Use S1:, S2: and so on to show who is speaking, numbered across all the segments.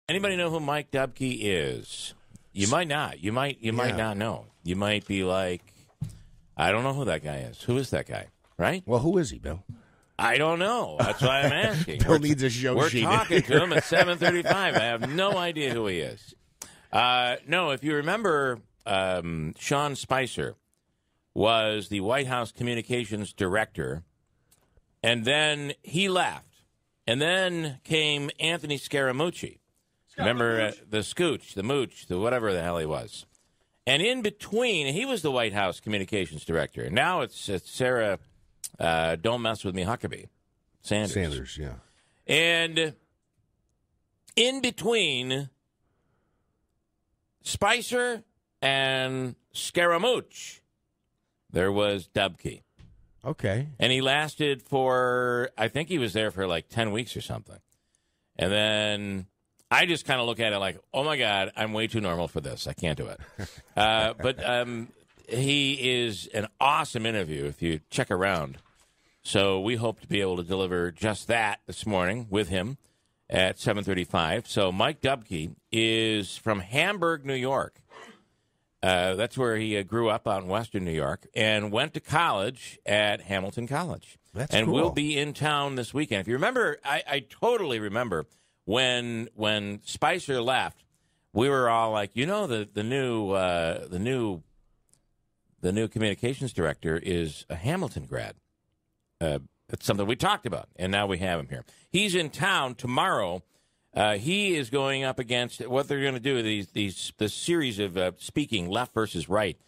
S1: Anybody know who Mike Dubke is? You might not. You might not know. You might be like, I don't know who that guy is. Who is that guy? Right?
S2: Well, who is he, Bill?
S1: I don't know. That's why I'm asking.
S2: Bill needs a show
S1: We're
S2: sheet.
S1: talking to him at 7:35. I have no idea who he is. No, if you remember, Sean Spicer was the White House communications director, and then he left. And then came Anthony Scaramucci. Remember the Scooch, the Mooch, the whatever the hell he was. And in between, he was the White House communications director. Now it's Sarah, don't mess with me, Huckabee. Sanders,
S2: yeah.
S1: And in between Spicer and Scaramouche, there was Dubke.
S2: Okay.
S1: And he lasted for, I think he was there for like 10 weeks or something. And then I just kind of look at it like, oh, my God, I'm way too normal for this. I can't do it. But he is an awesome interview if you check around. So we hope to be able to deliver just that this morning with him at 7:35. So Mike Dubke is from Hamburg, New York. That's where he grew up out in Western New York and went to college at Hamilton College.
S2: That's
S1: and
S2: cool.
S1: will be in town this weekend. If you remember, I totally remember when Spicer left, we were all like, the new communications director is a Hamilton grad. It's something we talked about, and now we have him here. He's in town tomorrow. He is going up against what they're going to do. This series of speaking left versus right,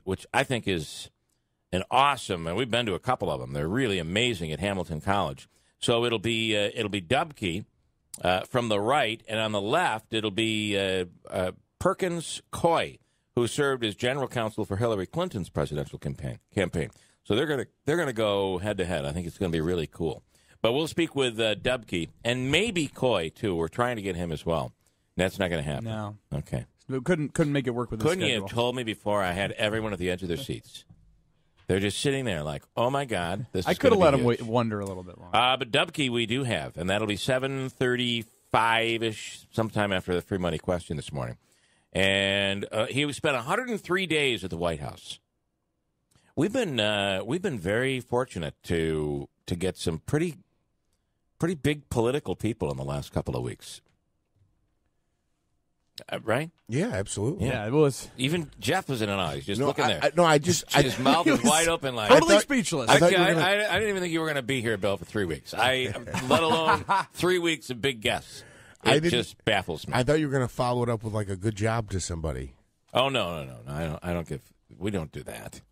S1: which I think is an awesome. And we've been to a couple of them. They're really amazing at Hamilton College. So it'll be Dubke from the right, and on the left it'll be Perkins Coy, who served as general counsel for Hillary Clinton's presidential campaign. So they're gonna go head to head. I think it's going to be really cool. But we'll speak with Dubke and maybe Coy too. We're trying to get him as well. That's not going to happen.
S3: No.
S1: Okay.
S3: Couldn't make it work with the schedule.
S1: Couldn't you have told me before? I had everyone at the edge of their seats. They're just sitting there like, oh my God, this.
S3: I
S1: is
S3: could have let him
S1: huge.
S3: wonder a little bit longer.
S1: But Dubke we do have, and that'll be 7:35-ish, sometime after the free money question this morning. And he spent 103 days at the White House. We've been very fortunate to get some pretty big political people in the last couple of weeks. Right?
S2: Yeah, absolutely.
S3: Yeah, it was.
S1: Even Jeff was in an eye. He's just looking there. His mouth was wide open, like
S3: Totally speechless.
S1: I didn't even think you were going to be here, Bill, for 3 weeks. Let alone 3 weeks of big guests. It just baffles me.
S2: I thought you were going to follow it up with like a good job to somebody.
S1: Oh no! I don't give. We don't do that.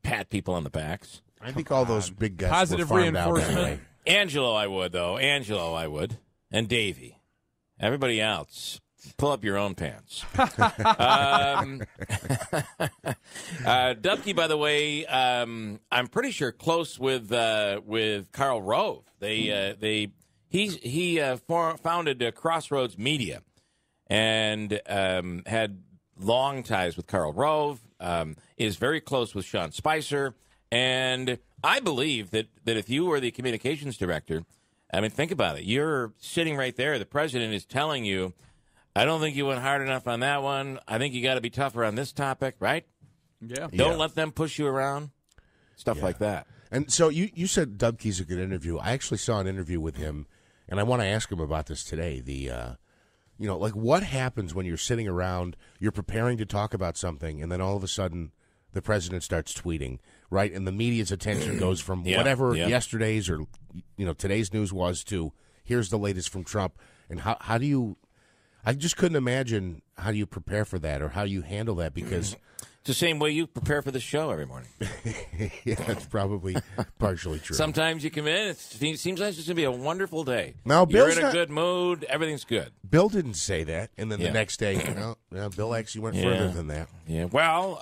S1: Pat people on the backs.
S2: I think all those big guests
S3: Positive
S2: were farmed out
S3: reinforcement.
S2: anyway.
S1: Angelo, I would though. Angelo, I would, and Davey. Everybody else, pull up your own pants. Dubke, by the way, I'm pretty sure close with Karl Rove. He founded Crossroads Media and had long ties with Karl Rove. Is very close with Sean Spicer, and I believe that if you were the communications director, I mean, think about it. You're sitting right there. The president is telling you, I don't think you went hard enough on that one. I think you got to be tougher on this topic, right?
S3: Yeah.
S1: Don't let them push you around. Stuff like that.
S2: And so you said Dubke's a good interview. I actually saw an interview with him, and I want to ask him about this today. Like what happens when you're sitting around, you're preparing to talk about something, and then all of a sudden the president starts tweeting, right? And the media's attention goes from whatever yesterday's or today's news was to here's the latest from Trump. And how do you? I just couldn't imagine how do you prepare for that or how you handle that because
S1: it's the same way you prepare for the show every morning.
S2: Yeah, that's probably partially true.
S1: Sometimes you come in, it seems like it's going to be a wonderul day.
S2: Now,
S1: you're
S2: Bill's
S1: in a good mood, everything's good.
S2: Bill didn't say that, and then the next day, Bill actually went further than that.
S1: Yeah. Well,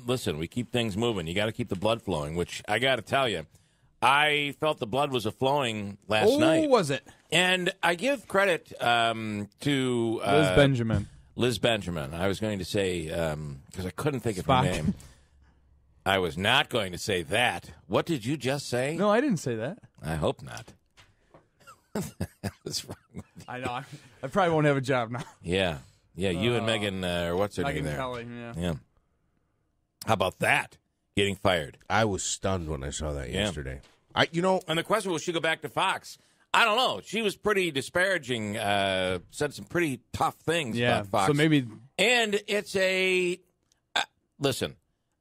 S1: listen, we keep things moving. You got to keep the blood flowing, which I got to tell you, I felt the blood was flowing last night.
S3: Oh, was it?
S1: And I give credit to
S3: Liz Benjamin.
S1: Liz Benjamin. I was going to say, because I couldn't think of
S3: Spock.
S1: her name. I was not going to say that. What did you just say?
S3: No, I didn't say that.
S1: I hope not. What's wrong with you?
S3: I know. I probably won't have a job now.
S1: Yeah. Yeah, you and Megan, or what's her name
S3: Megan
S1: there?
S3: Kelly,
S1: Yeah. How about that? Getting fired.
S2: I was stunned when I saw that yesterday.
S1: And the question, will she go back to Fox? I don't know. She was pretty disparaging, said some pretty tough things about Fox.
S3: So maybe.
S1: And it's listen,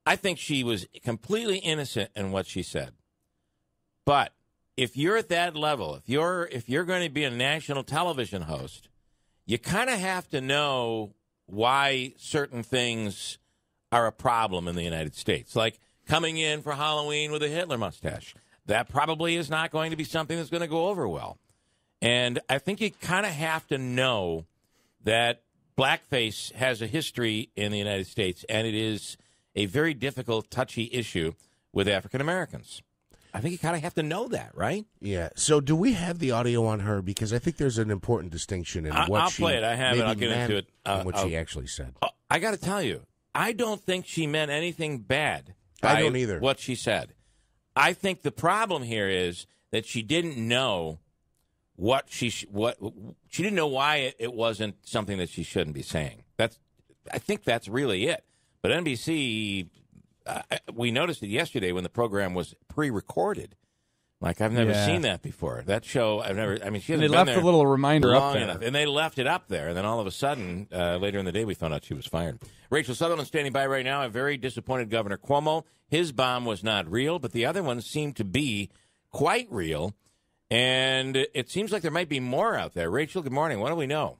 S1: I think she was completely innocent in what she said. But if you're at that level, if you're going to be a national television host, you kind of have to know why certain things are a problem in the United States. Like coming in for Halloween with a Hitler mustache. That probably is not going to be something that's going to go over well. And I think you kind of have to know that blackface has a history in the United States, and it is a very difficult, touchy issue with African Americans. I think you kind of have to know that, right?
S2: Yeah. So do we have the audio on her? Because I think there's an important distinction in what
S1: I'll
S2: she
S1: play it. I have it. I'll get
S2: meant
S1: into it.
S2: and what she actually said.
S1: I got to tell you, I don't think she meant anything bad.
S2: I don't either.
S1: What she said. I think the problem here is that she didn't know she didn't know why it wasn't something that she shouldn't be saying. I think that's really it. But NBC, we noticed it yesterday when the program was pre-recorded. Like I've never seen that before. That show, I've never. I mean, she hasn't
S3: They
S1: been
S3: left a little reminder up there,
S1: enough, and they left it up there. And then all of a sudden, later in the day, we found out she was fired. Rachel Sutherland standing by right now. I'm very disappointed, Governor Cuomo. His bomb was not real, but the other ones seem to be quite real. And it seems like there might be more out there. Rachel, good morning. What do we know?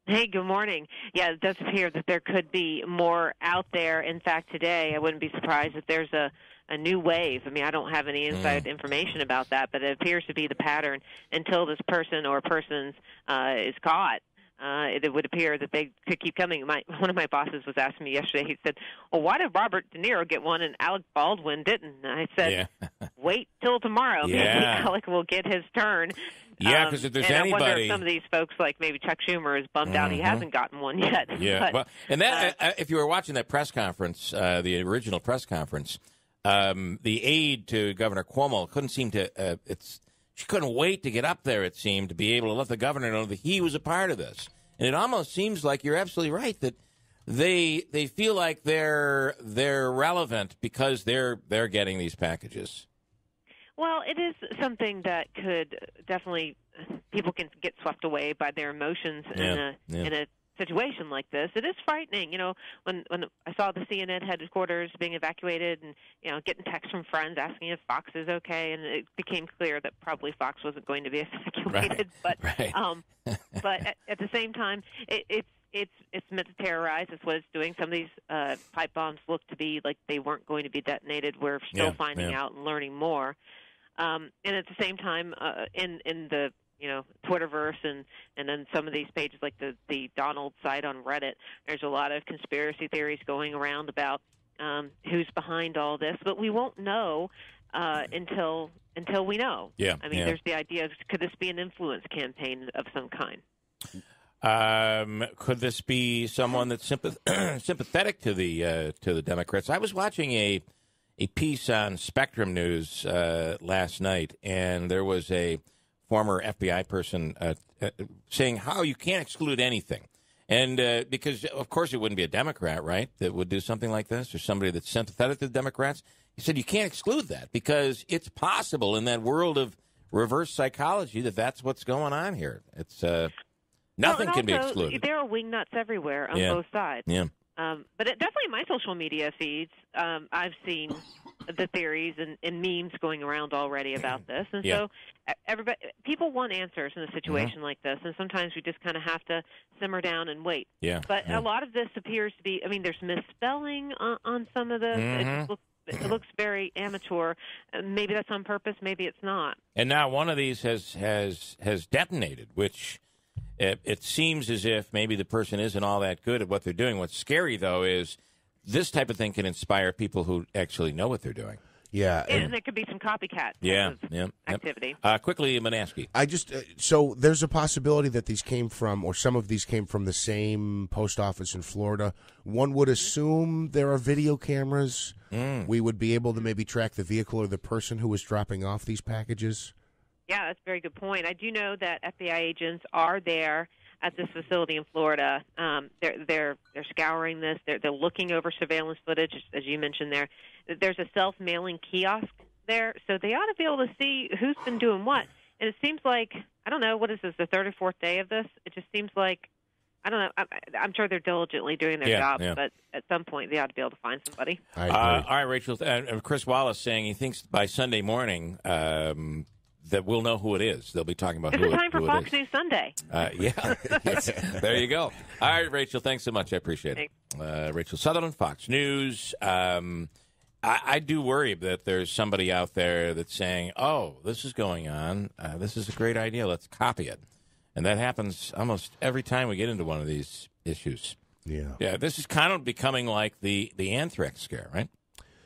S4: Hey, good morning. Yeah, it does appear that there could be more out there. In fact, today, I wouldn't be surprised if there's a new wave. I mean, I don't have any inside information about that, but it appears to be the pattern until this person or persons is caught. It would appear that they could keep coming. One of my bosses was asking me yesterday, he said, well, why did Robert De Niro get one and Alec Baldwin didn't? And I said, wait till tomorrow. Maybe Alec will get his turn.
S1: Yeah, because if there's anybody...
S4: I wonder if some of these folks, like maybe Chuck Schumer, is bummed out he hasn't gotten one yet.
S1: Yeah,
S4: but,
S1: well, and that if you were watching that press conference, the original press conference, the aide to Governor Cuomo couldn't seem to... She couldn't wait to get up there, it seemed, to be able to let the governor know that he was a part of this. And it almost seems like you're absolutely right that they feel like they're relevant because they're getting these packages.
S4: Well, it is something that could definitely people can get swept away by their emotions in a situation like this. It is frightening, you know, when I saw the CNN headquarters being evacuated and, you know, getting texts from friends asking if Fox is okay, and it became clear that probably Fox wasn't going to be evacuated.
S1: Right.
S4: But at the same time, it's meant to terrorize. It's what it's doing. Some of these pipe bombs look to be like they weren't going to be detonated. We're still finding out and learning more. And at the same time, in the Twitterverse and then some of these pages like the Donald site on Reddit, there's a lot of conspiracy theories going around about who's behind all this, but we won't know until we know.
S1: Yeah,
S4: I mean, there's the idea of, could this be an influence campaign of some kind?
S1: Could this be someone that's sympathetic to the Democrats? I was watching a piece on Spectrum News last night, and there was a former FBI person saying how you can't exclude anything. And because, of course, it wouldn't be a Democrat, right, that would do something like this, or somebody that's sympathetic to the Democrats. He said you can't exclude that because it's possible in that world of reverse psychology that's what's going on here. It's nothing can be excluded.
S4: There are wingnuts everywhere on both sides.
S1: Yeah.
S4: But definitely in my social media feeds, I've seen the theories and memes going around already about this. And so people want answers in a situation like this, and sometimes we just kind of have to simmer down and wait.
S1: Yeah.
S4: But a lot of this appears to be, I mean, there's misspelling on some of this. It looks very amateur. Maybe that's on purpose. Maybe it's not.
S1: And now one of these has detonated, which... It seems as if maybe the person isn't all that good at what they're doing. What's scary, though, is this type of thing can inspire people who actually know what they're doing.
S2: Yeah.
S4: And there could be some copycat activity.
S1: Quickly, Manaski.
S2: I just so there's a possibility that these came from, or some of these came from the same post office in Florida. One would assume there are video cameras. We would be able to maybe track the vehicle or the person who was dropping off these packages.
S4: Yeah, that's a very good point. I do know that FBI agents are there at this facility in Florida. They're scouring this. They're looking over surveillance footage, as you mentioned there. There's a self-mailing kiosk there, so they ought to be able to see who's been doing what. And it seems like, I don't know, what is this, the third or fourth day of this? It just seems like, I don't know, I'm sure they're diligently doing their jobs, but at some point they ought to be able to find somebody.
S2: I agree.
S1: All right, Rachel. Chris Wallace saying he thinks by Sunday morning that we'll know who it is. They'll be talking about who it is.
S4: It's time for Fox News Sunday.
S1: Yeah. There you go. All right, Rachel, thanks so much. I appreciate it. Rachel Sutherland, Fox News. I do worry that there's somebody out there that's saying, oh, this is going on. This is a great idea. Let's copy it. And that happens almost every time we get into one of these issues. Yeah, this is kind of becoming like the anthrax scare, right?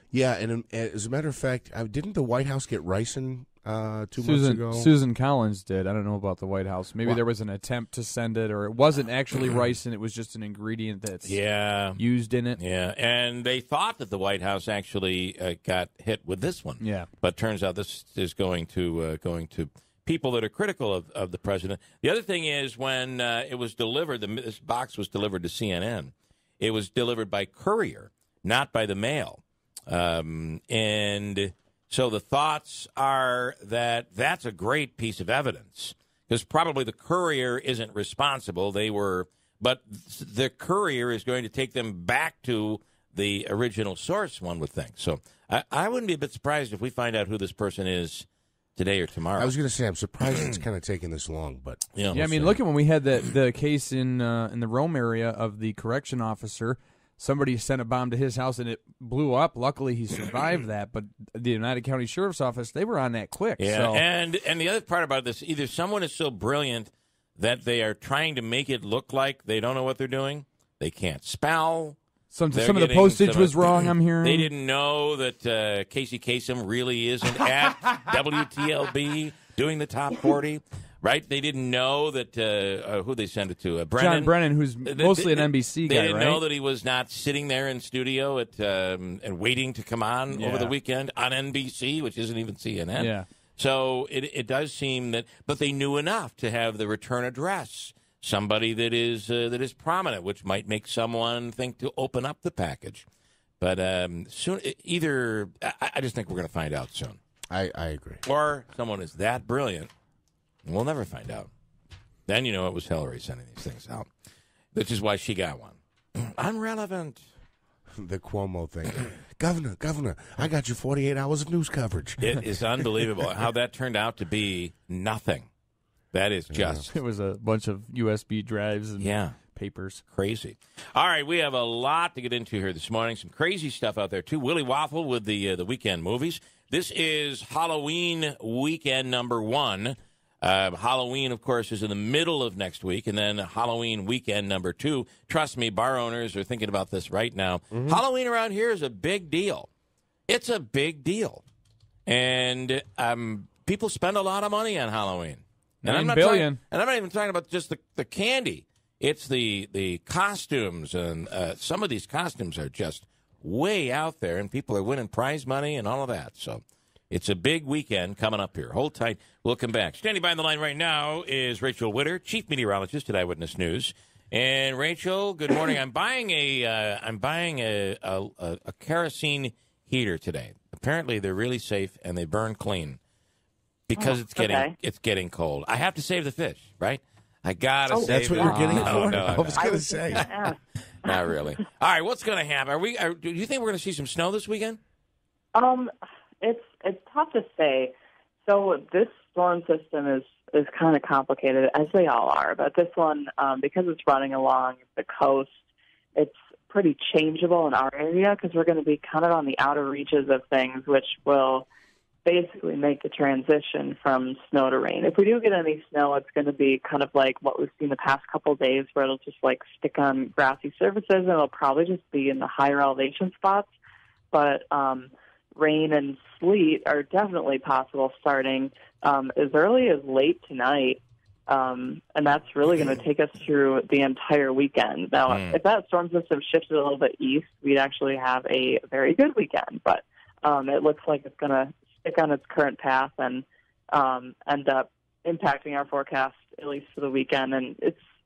S2: Yeah, and as a matter of fact, didn't the White House get ricin 2 months ago?
S3: Susan Collins did. I don't know about the White House. Maybe there was an attempt to send it, or it wasn't actually ricin. It was just an ingredient that's used in it.
S1: Yeah, and they thought that the White House actually got hit with this one.
S3: Yeah,
S1: but turns out this is going to people that are critical of the president. The other thing is when it was delivered, this box was delivered to CNN. It was delivered by courier, not by the mail. And so the thoughts are that that's a great piece of evidence because probably the courier isn't responsible. But the courier is going to take them back to the original source, one would think. So I wouldn't be a bit surprised if we find out who this person is today or tomorrow.
S2: I was going to say, I'm surprised it's kind of taking this long, but
S3: yeah, I mean, look at when we had the case in the Rome area of the correction officer. Somebody sent a bomb to his house and it blew up. Luckily, he survived that. But the United County Sheriff's Office, they were on that quick.
S1: Yeah,
S3: so.
S1: and the other part about this, either someone is so brilliant that they are trying to make it look like they don't know what they're doing. They can't spell.
S3: Some of the postage was wrong, I'm hearing.
S1: They didn't know that Casey Kasem really isn't at WTLB doing the top 40. Right? They didn't know that who they sent it to. Brennan.
S3: John Brennan, who's mostly an NBC guy,
S1: They didn't
S3: right?
S1: know that he was not sitting there in studio and waiting to come on over the weekend on NBC, which isn't even CNN.
S3: Yeah.
S1: So it does seem that, but they knew enough to have the return address, somebody that is prominent, which might make someone think to open up the package. But soon, I just think we're going to find out soon.
S2: I agree.
S1: Or someone is that brilliant. We'll never find out. Then you know it was Hillary sending these things out, which is why she got one. Unrelevant.
S2: The Cuomo thing. Governor, I got you 48 hours of news coverage.
S1: It is unbelievable how that turned out to be nothing. That is just...
S3: It was a bunch of USB drives and papers.
S1: Crazy. All right, we have a lot to get into here this morning. Some crazy stuff out there, too. Willie Waffle with the weekend movies. This is Halloween weekend number 1. Halloween, of course, is in the middle of next week, and then Halloween weekend number 2. Trust me, bar owners are thinking about this right now. Mm-hmm. Halloween around here is a big deal. It's a big deal. And people spend a lot of money on Halloween. And
S3: $9 billion.
S1: And I'm not even talking about just the candy. It's the costumes, and some of these costumes are just way out there, and people are winning prize money and all of that. So it's a big weekend coming up here. Hold tight. We'll come back. Standing by on the line right now is Rachel Witter, chief meteorologist at Eyewitness News. And Rachel, good morning. I'm buying a kerosene heater today. Apparently, they're really safe and they burn clean because it's getting cold. I have to save the fish, right? I gotta save.
S2: That's what you're getting it for.
S1: No.
S2: I was going to say,
S1: not really. All right, what's going to happen? Do you think we're going to see some snow this weekend?
S5: It's tough to say. So this storm system is kind of complicated, as they all are. But this one, because it's running along the coast, it's pretty changeable in our area because we're going to be kind of on the outer reaches of things, which will basically make the transition from snow to rain. If we do get any snow, it's going to be kind of like what we've seen the past couple of days where it'll just like stick on grassy surfaces and it'll probably just be in the higher elevation spots. But rain and sleet are definitely possible starting as early as late tonight, and that's really going to take us through the entire weekend. Now, if that storm system shifted a little bit east, we'd actually have a very good weekend, but it looks like it's going to stick on its current path and end up impacting our forecast, at least for the weekend. And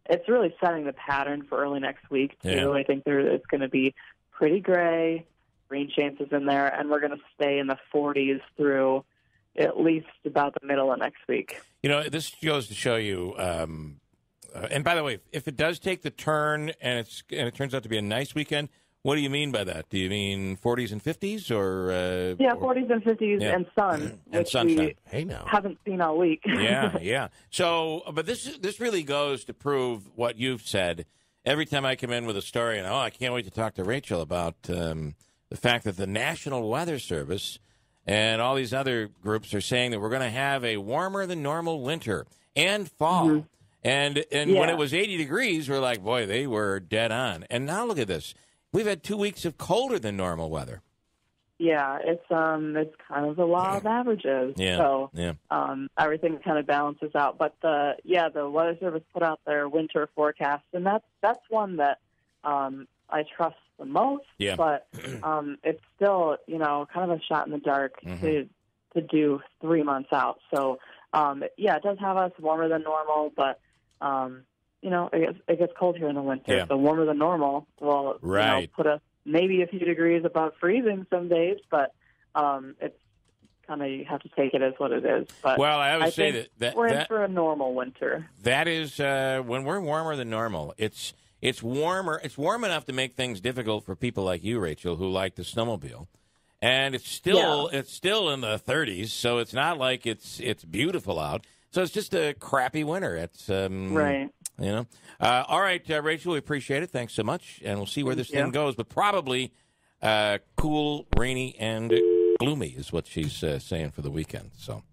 S5: it's really setting the pattern for early next week, too.
S1: Yeah.
S5: I think it's going to be pretty gray, rain chances in there, and we're going to stay in the 40s through at least about the middle of next week.
S1: You know, this goes to show you, and by the way, if it does take the turn and it turns out to be a nice weekend, what do you mean by that? Do you mean 40s and 50s or
S5: 40s and 50s and sun,
S1: and
S5: which
S1: sunshine.
S5: we haven't seen all week.
S1: Yeah. So, but this really goes to prove what you've said. Every time I come in with a story, and I can't wait to talk to Rachel about the fact that the National Weather Service and all these other groups are saying that we're going to have a warmer than normal winter and fall.
S5: Mm-hmm.
S1: And when it was 80 degrees, we're like, boy, they were dead on. And now look at this. We've had 2 weeks of colder than normal weather.
S5: Yeah, it's kind of the law of averages.
S1: Yeah.
S5: So
S1: yeah.
S5: Everything kind of balances out. But the Weather Service put out their winter forecast, and that's one that I trust the most.
S1: Yeah.
S5: But it's still, kind of a shot in the dark to do 3 months out. So it does have us warmer than normal, but it gets cold here in the winter.
S1: Yeah.
S5: So warmer than normal will put us maybe a few degrees above freezing some days, but it's kind of, you have to take it as what it is. But
S1: well, I always say that
S5: we're in for a normal winter.
S1: That is when we're warmer than normal. It's warmer. It's warm enough to make things difficult for people like you, Rachel, who like the snowmobile. And it's still in the 30s, so it's not like it's beautiful out. So it's just a crappy winter. It's
S5: right.
S1: All right, Rachel, we appreciate it. Thanks so much, and we'll see where this thing goes. But probably cool, rainy, and gloomy is what she's saying for the weekend. So,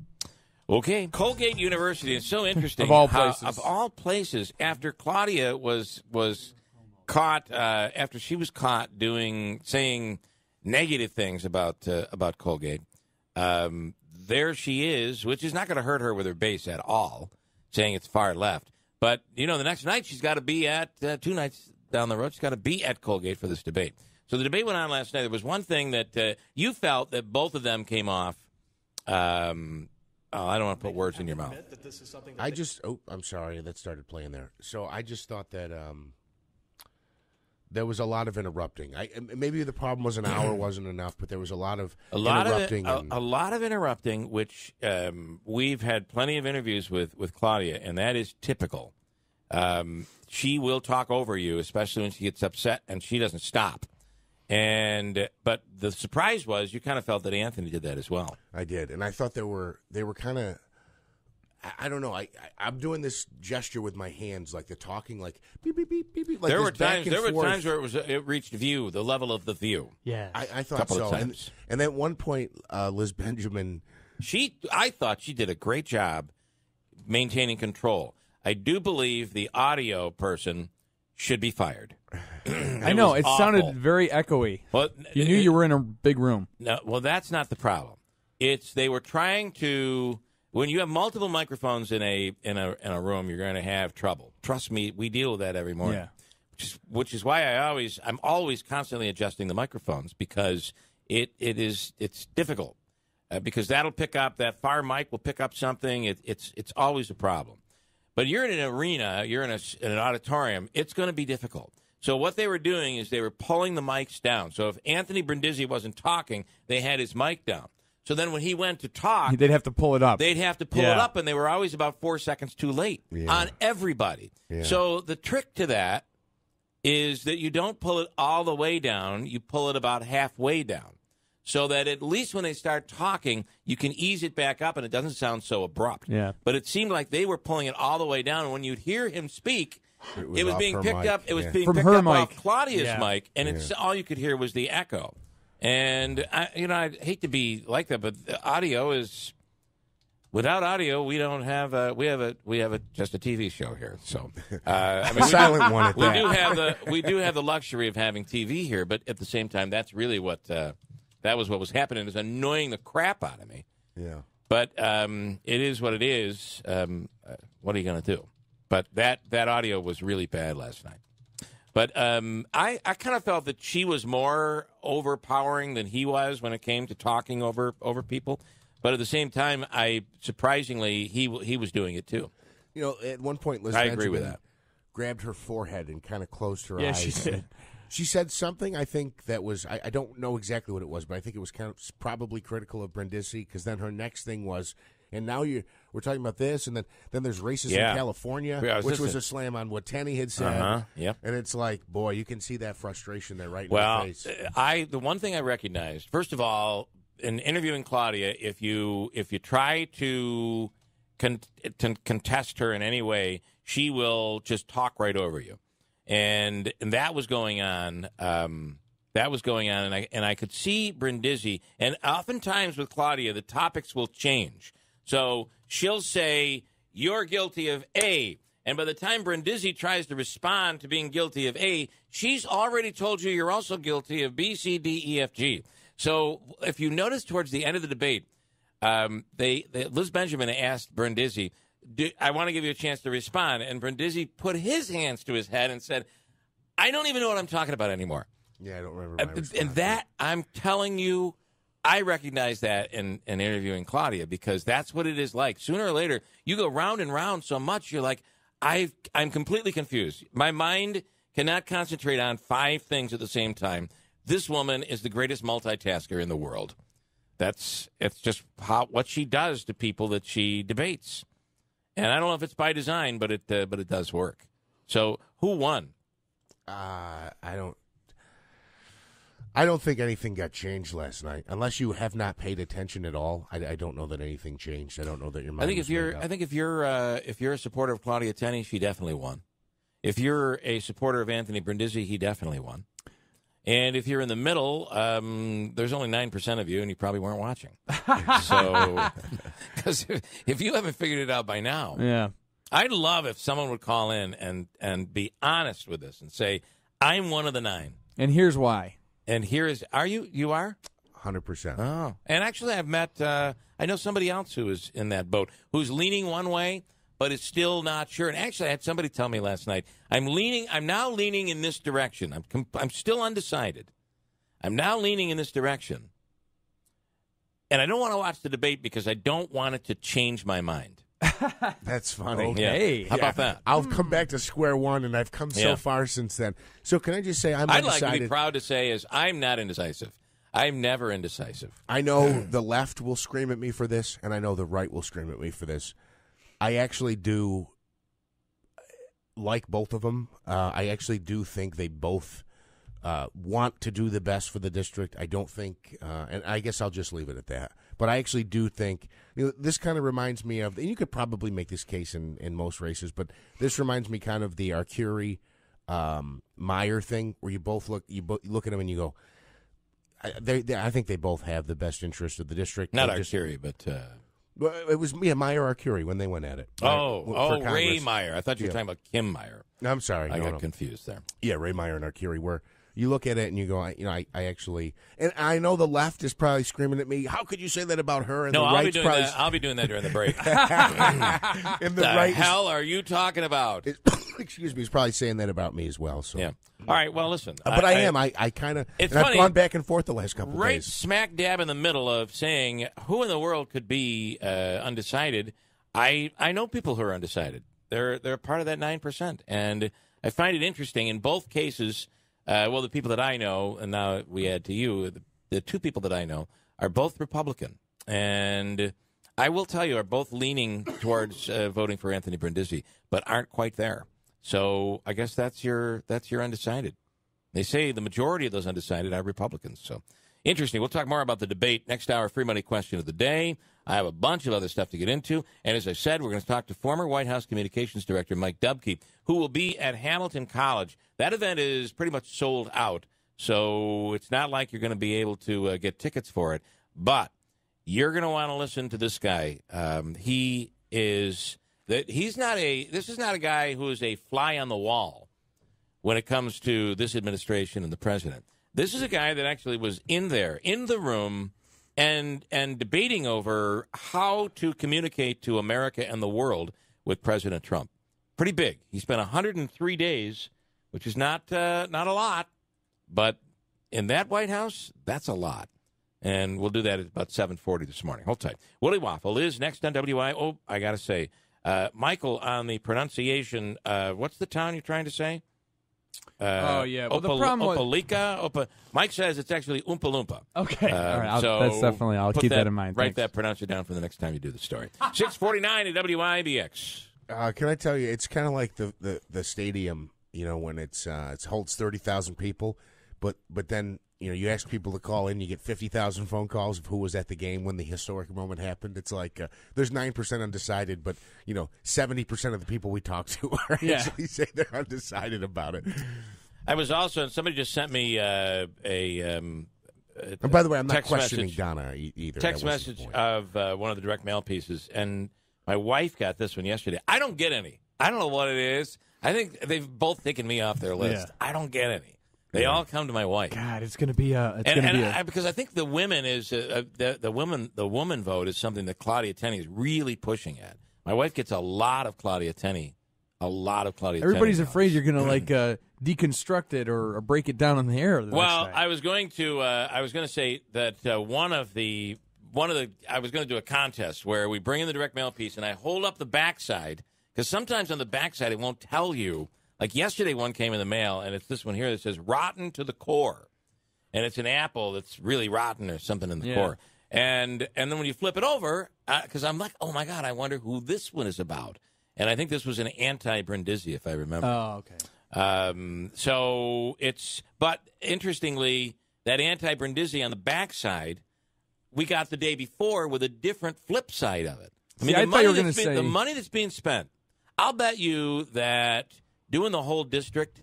S1: okay, Colgate University is so interesting.
S3: Of all places,
S1: of all places, after Claudia was caught, after she was caught saying negative things about Colgate. There she is, which is not going to hurt her with her base at all, saying it's far left. But, the next night she's got to be at, 2 nights down the road, she's got to be at Colgate for this debate. So the debate went on last night. There was one thing that you felt that both of them came off. I don't want to put words in your mouth.
S2: I'm sorry, that started playing there. So I just thought that there was a lot of interrupting. Maybe the problem was an hour wasn't enough, but there was a lot of interrupting.
S1: A lot of interrupting, which we've had plenty of interviews with Claudia, and that is typical. She will talk over you, especially when she gets upset, and she doesn't stop. But the surprise was you kind of felt that Anthony did that as well.
S2: I did, and I thought they were kind of. I don't know. I'm doing this gesture with my hands, like the talking, like beep beep beep beep beep. Like
S1: there were times where it reached view, the level of the view.
S6: Yeah,
S2: I thought so. And at one point, Liz Benjamin,
S1: I thought she did a great job maintaining control. I do believe the audio person should be fired.
S3: I know it sounded very echoey.
S1: Well,
S3: you knew you were in a big room.
S1: No, well, that's not the problem. They were trying to. When you have multiple microphones in a room, you're going to have trouble. Trust me, we deal with that every morning.
S3: Yeah.
S1: Which is why I'm always constantly adjusting the microphones because it's difficult because that'll pick up, that far mic will pick up something. It's always a problem. But you're in an arena, you're in an auditorium. It's going to be difficult. So what they were doing is they were pulling the mics down. So if Anthony Brindisi wasn't talking, they had his mic down. So then when he went to talk,
S3: they'd have to pull it up.
S1: They'd have to pull it up, and they were always about 4 seconds too late on everybody. Yeah. So the trick to that is that you don't pull it all the way down. You pull it about halfway down so that at least when they start talking, you can ease it back up, and it doesn't sound so abrupt.
S3: Yeah.
S1: But it seemed like they were pulling it all the way down, and when you'd hear him speak, it was being picked up. It was being picked up off Claudia's mic, and all you could hear was the echo. And I hate to be like that, but the audio is without audio. We don't have we have just a TV show here. So
S2: silent one.
S1: We do have the luxury of having TV here, but at the same time, that's really what that was. What was happening. It was annoying the crap out of me.
S2: Yeah.
S1: But it is what it is. What are you going to do? But that audio was really bad last night. But I kind of felt that she was more overpowering than he was when it came to talking over people. But at the same time, surprisingly, he was doing it too.
S2: You know, at one point, Liz
S1: I
S2: Benjamin
S1: agree with that.
S2: grabbed her forehead and kind of closed her
S3: Yeah,
S2: eyes.
S3: she did.
S2: She said something, I think, that was, I don't know exactly what it was, but I think it was kind of probably critical of Brindisi, because then her next thing was, and now we're talking about this, and then there's racism in California, which was a slam on what Tenney had said.
S1: Yep.
S2: And it's like, boy, you can see that frustration there right in
S1: Well,
S2: the face.
S1: the one thing I recognized, first of all, in interviewing Claudia, if you try to contest her in any way, she will just talk right over you. And that was going on. And I could see Brindisi. And oftentimes with Claudia, the topics will change. So she'll say, "You're guilty of A," and by the time Brindisi tries to respond to being guilty of A, she's already told you you're also guilty of B, C, D, E, F, G. So if you notice towards the end of the debate, Liz Benjamin asked Brindisi, "I want to give you a chance to respond," and Brindisi put his hands to his head and said, "I don't even know what I'm talking about anymore."
S2: Yeah, I don't remember my response.
S1: And that, I'm telling you, I recognize that in interviewing Claudia, because that's what it is like. Sooner or later, you go round and round so much, you're like, I'm completely confused. My mind cannot concentrate on 5 things at the same time. This woman is the greatest multitasker in the world. It's just what she does to people that she debates. And I don't know if it's by design, but it does work. So who won?
S2: I don't think anything got changed last night, unless you have not paid attention at all. I don't know that anything changed. I don't know that your mind.
S1: I think if you're a supporter of Claudia Tenney, she definitely won. If you're a supporter of Anthony Brindisi, he definitely won. And if you're in the middle, there's only 9% of you, and you probably weren't watching. So, because if you haven't figured it out by now,
S3: Yeah.
S1: I'd love if someone would call in and be honest with us and say, "I'm one of the 9."
S3: And here's why.
S1: And here is, you are?
S2: 100%.
S1: Oh. And actually, I've met, I know somebody else who is in that boat, who's leaning one way, but is still not sure. And actually, I had somebody tell me last night, I'm now leaning in this direction. I'm still undecided. I'm now leaning in this direction. And I don't want to watch the debate because I don't want it to change my mind.
S2: That's funny.
S3: Okay.
S1: Yeah. How about that?
S2: I'll come back to square one, and I've come so far since then. So can I just say I'm
S1: I'd
S2: undecided.
S1: like to be proud to say is I'm not indecisive. I'm never indecisive.
S2: I know the left will scream at me for this, and I know the right will scream at me for this. I actually do like both of them. I actually do think they both want to do the best for the district. I don't think, and I guess I'll just leave it at that. But I actually do think, this kind of reminds me of, and you could probably make this case in most races, but this reminds me kind of the Arcuri Meyer thing, where you look at them and you go, I think they both have the best interest of the district.
S1: Not Arcuri, but...
S2: Well, it was Meyer Arcuri when they went at it.
S1: Ray Meyer. I thought you were talking about Kim Meyer.
S2: I'm sorry.
S1: I got confused there.
S2: Yeah, Ray Meyer and Arcuri, where you look at it and you go, I actually, and I know the left is probably screaming at me, how could you say that about her? And
S1: no,
S2: the
S1: I'll
S2: right's
S1: be doing that. I'll be doing that during the break.
S2: and the right
S1: hell are you talking about?
S2: Excuse me, he's probably saying that about me as well. So
S1: yeah. All right. Well, listen.
S2: But I am. I kind of.
S1: It's
S2: funny.
S1: funny.
S2: I've gone back and forth the last couple of
S1: right
S2: days.
S1: Smack dab in the middle of saying who in the world could be undecided. I know people who are undecided. They're part of that 9%, and I find it interesting in both cases. The people that I know, and now we add to you, the 2 people that I know are both Republican, and I will tell you are both leaning towards voting for Anthony Brindisi, but aren't quite there. So I guess that's your undecided. They say the majority of those undecided are Republicans. So interesting. We'll talk more about the debate next hour. Free money question of the day. I have a bunch of other stuff to get into. And as I said, we're going to talk to former White House Communications Director Mike Dubke, who will be at Hamilton College. That event is pretty much sold out, so it's not like you're going to be able to get tickets for it. But you're going to want to listen to this guy. This is not a guy who is a fly on the wall when it comes to this administration and the president. This is a guy that actually was in the room, and debating over how to communicate to America and the world with President Trump. Pretty big. He spent 103 days, which is not a lot, but in that White House, that's a lot. And we'll do that at about 7:40 this morning. Hold tight. Willie Waffle is next on WI. Oh, I got to say, Michael, on the pronunciation, what's the town you're trying to say?
S3: Well, the problem
S1: was... Mike says it's actually Oompa Loompa.
S3: Okay. All right, that's definitely, I'll keep that in mind.
S1: Write that, pronounce it down for the next time you do the story. 6:49 at WIBX.
S2: Can I tell you, it's kind of like the stadium, when it holds 30,000 people, but then, you ask people to call in, you get 50,000 phone calls of who was at the game when the historic moment happened. It's like there's 9% undecided, but 70% of the people we talk to actually say they're undecided about it.
S1: I was also, and somebody just sent me
S2: and by the way, I'm not questioning Donna either.
S1: Text message of one of the direct mail pieces, and my wife got this one yesterday. I don't get any. I don't know what it is. I think they've both taken me off their list. Yeah. I don't get any. They all come to my wife.
S3: God, it's going to be a.
S1: Because I think the women is the woman vote is something that Claudia Tenney is really pushing at. My wife gets a lot of Claudia Tenney.
S3: Everybody's afraid you're going to deconstruct it or break it down on the air.
S1: Well, I was going to say that I was going to do a contest where we bring in the direct mail piece and I hold up the backside, because sometimes on the backside it won't tell you. Like yesterday, one came in the mail, and it's this one here that says "rotten to the core," and it's an apple that's really rotten or something in the core. And then when you flip it over, because I'm like, oh my God, I wonder who this one is about. And I think this was an anti-Brindisi, if I remember.
S3: Oh, okay.
S1: But interestingly, that anti-Brindisi on the backside, we got the day before with a different flip side of it. I mean, the money that's being spent. I'll bet you that doing the whole district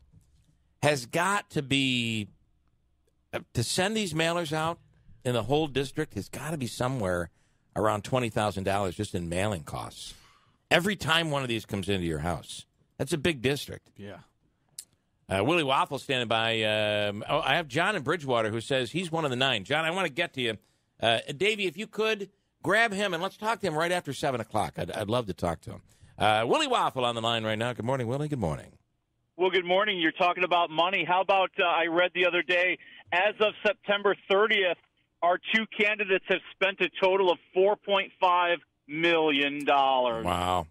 S1: has got to be, to send these mailers out in the whole district has got to be somewhere around $20,000 just in mailing costs. Every time one of these comes into your house. That's a big district.
S3: Yeah.
S1: Willie Waffle standing by. I have John in Bridgewater who says he's one of the 9. John, I want to get to you. Davey, if you could, grab him and let's talk to him right after 7 o'clock. I'd love to talk to him. Willie Waffle on the line right now. Good morning, Willie. Good morning.
S6: Well, good morning. You're talking about money. How about I read the other day, as of September 30th, our 2 candidates have spent a total of $4.5 million.
S1: Wow.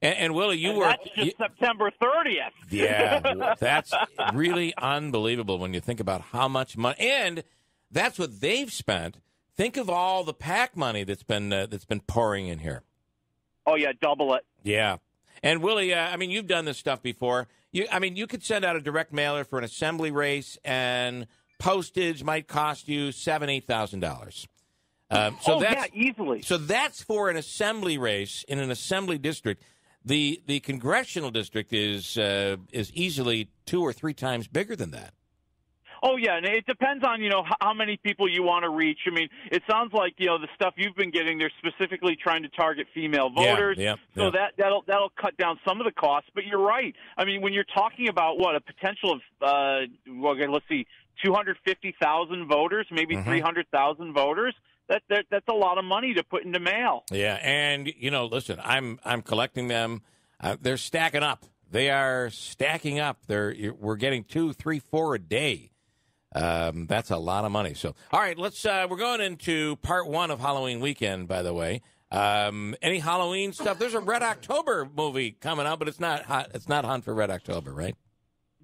S1: And Willie,
S6: that's just September 30th.
S1: Yeah, that's really unbelievable when you think about how much money. And that's what they've spent. Think of all the PAC money that's been pouring in here.
S6: Oh, yeah, double it.
S1: Yeah. And, Willie, you've done this stuff before. You could send out a direct mailer for an assembly race, and postage might cost you $7,000-8,000.
S6: Yeah, easily.
S1: So that's for an assembly race in an assembly district. The congressional district is easily 2 or 3 times bigger than that.
S6: Oh, yeah, and it depends on, how many people you want to reach. I mean, it sounds like, the stuff you've been getting, they're specifically trying to target female voters. So that'll cut down some of the costs. But you're right. I mean, when you're talking about, a potential of, 250,000 voters, maybe 300,000 voters, that's a lot of money to put into mail.
S1: Yeah, and, listen, I'm collecting them. They're stacking up. They are stacking up. We're getting 2, 3, 4 a day. That's a lot of money. So, all right, we're going into part 1 of Halloween weekend, by the way. Any Halloween stuff? There's a Red October movie coming out, but it's not Hunt for Red October, right?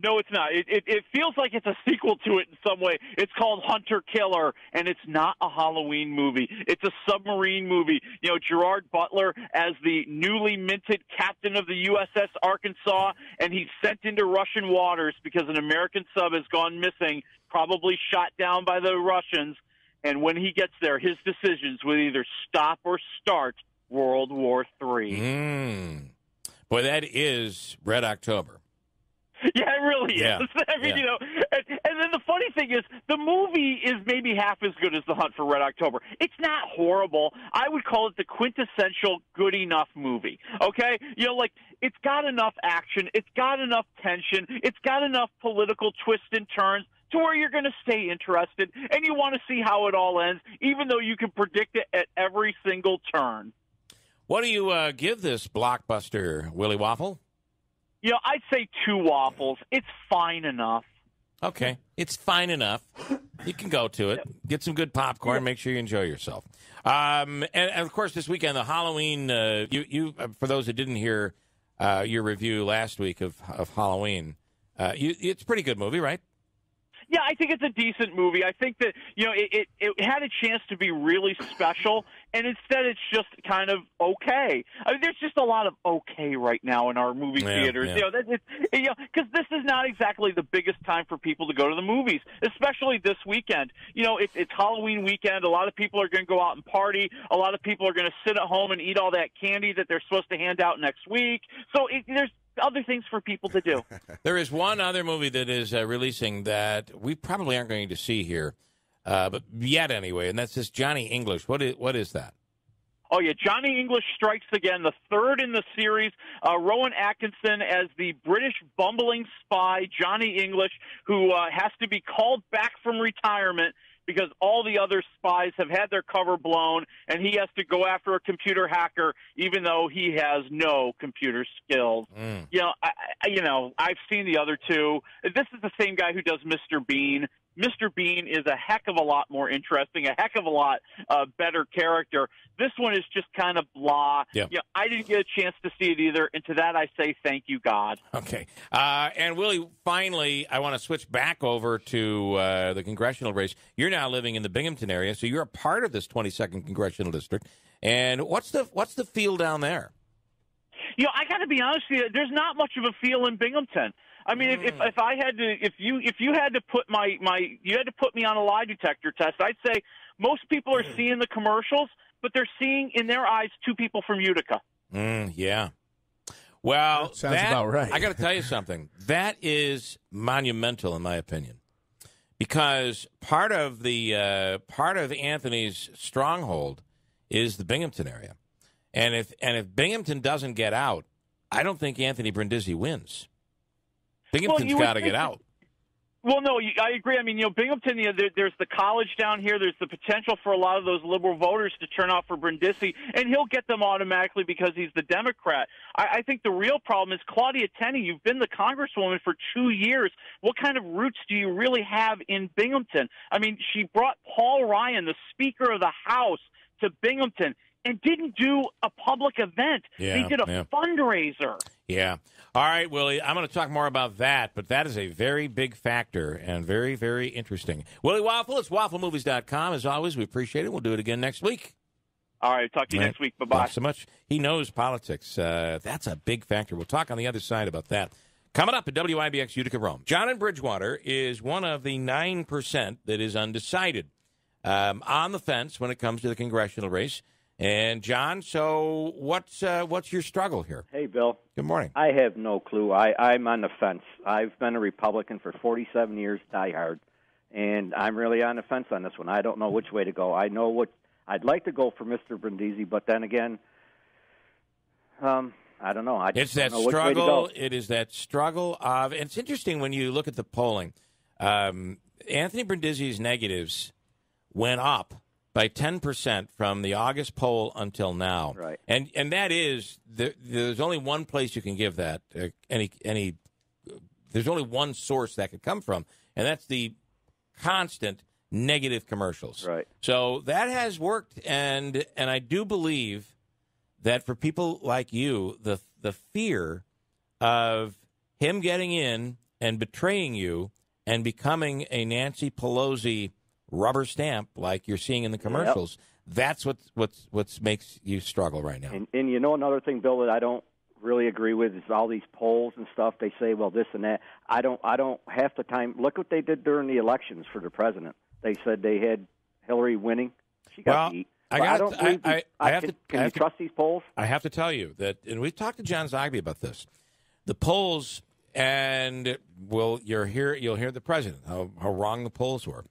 S6: No, it's not. It feels like it's a sequel to it in some way. It's called Hunter Killer, and it's not a Halloween movie. It's a submarine movie. Gerard Butler as the newly minted captain of the USS Arkansas, and he's sent into Russian waters because an American sub has gone missing, probably shot down by the Russians. And when he gets there, his decisions will either stop or start World War III.
S1: Boy, that is Red October.
S6: Yeah, it really is. I mean, and then the funny thing is, the movie is maybe half as good as The Hunt for Red October. It's not horrible. I would call it the quintessential good enough movie. Okay? It's got enough action. It's got enough tension. It's got enough political twists and turns to where you're going to stay interested, and you want to see how it all ends, even though you can predict it at every single turn.
S1: What do you give this blockbuster, Willie Waffle?
S6: I'd say 2 waffles. It's fine enough.
S1: Okay, it's fine enough. You can go to it. Get some good popcorn. Make sure you enjoy yourself. And of course, this weekend, the Halloween. You for those that didn't hear your review last week of Halloween, it's a pretty good movie, right?
S6: Yeah, I think it's a decent movie. I think that, it had a chance to be really special, and instead it's just kind of okay. I mean, there's just a lot of okay right now in our movie theaters.
S1: Yeah.
S6: Because this is not exactly the biggest time for people to go to the movies, especially this weekend. It's Halloween weekend. A lot of people are going to go out and party. A lot of people are going to sit at home and eat all that candy that they're supposed to hand out next week. So there's other things for people to do.
S1: There is one other movie that is releasing that we probably aren't going to see here, but yet anyway, and that's this Johnny English. What is that?
S6: Oh, yeah, Johnny English strikes again, the third in the series. Rowan Atkinson as the British bumbling spy, Johnny English, who has to be called back from retirement because all the other spies have had their cover blown, and he has to go after a computer hacker, even though he has no computer skills. I've seen the other two. This is the same guy who does Mr. Bean. Mr. Bean is a heck of a lot more interesting, a heck of a lot better character. This one is just kind of blah.
S1: Yeah.
S6: I didn't get a chance to see it either, and to that I say thank you, God.
S1: Okay. And Willie, finally, I want to switch back over to the congressional race. You're now living in the Binghamton area, so you're a part of this 22nd congressional district. And what's the feel down there?
S6: I got to be honest with you. There's not much of a feel in Binghamton. I mean, if I had to, if you had to put you had to put me on a lie detector test, I'd say most people are seeing the commercials, but they're seeing in their eyes two people from Utica.
S1: Yeah. Well,
S2: that sounds about right.
S1: I got to tell you something. That is monumental, in my opinion, because part of Anthony's stronghold is the Binghamton area, and if Binghamton doesn't get out, I don't think Anthony Brindisi wins. Binghamton's got to get out.
S6: Well, no, I agree. I mean, Binghamton, there's the college down here. There's the potential for a lot of those liberal voters to turn out for Brindisi, and he'll get them automatically because he's the Democrat. I think the real problem is Claudia Tenney. You've been the congresswoman for 2 years. What kind of roots do you really have in Binghamton? I mean, she brought Paul Ryan, the Speaker of the House, to Binghamton and didn't do a public event. They did a fundraiser.
S1: Yeah. All right, Willie, I'm going to talk more about that, but that is a very big factor and very, very interesting. Willie Waffle, it's wafflemovies.com. As always, we appreciate it. We'll do it again next week.
S6: All right, talk to you next week. Bye-bye.
S1: Thanks so much. He knows politics. That's a big factor. We'll talk on the other side about that. Coming up at WIBX Utica Rome, John in Bridgewater is one of the 9% that is undecided on the fence when it comes to the congressional race. And, John, so what's your struggle here?
S7: Hey, Bill.
S1: Good morning.
S7: I have no clue. I'm on the fence. I've been a Republican for 47 years, diehard, and I'm really on the fence on this one. I don't know which way to go. I know what I'd like to go for Mr. Brindisi, but then again, I don't know.
S1: It's that struggle. It is that struggle of. It's interesting when you look at the polling. Anthony Brindisi's negatives went up by 10% from the August poll until now.
S7: Right.
S1: And that is there's only one place you can give that there's only one source that could come from, and that's the constant negative commercials.
S7: Right.
S1: So that has worked, and I do believe that for people like you, the fear of him getting in and betraying you and becoming a Nancy Pelosi rubber stamp like you're seeing in the commercials, that's what makes you struggle right now.
S7: And another thing, Bill, that I don't really agree with is all these polls and stuff. They say, well, this and that. I don't half the time. Look what they did during the elections for the president. They said they had Hillary winning. She got beat. Can you trust these polls?
S1: I have to tell you that, and we talked to John Zogby about this. The polls, and you'll hear the president how wrong the polls were.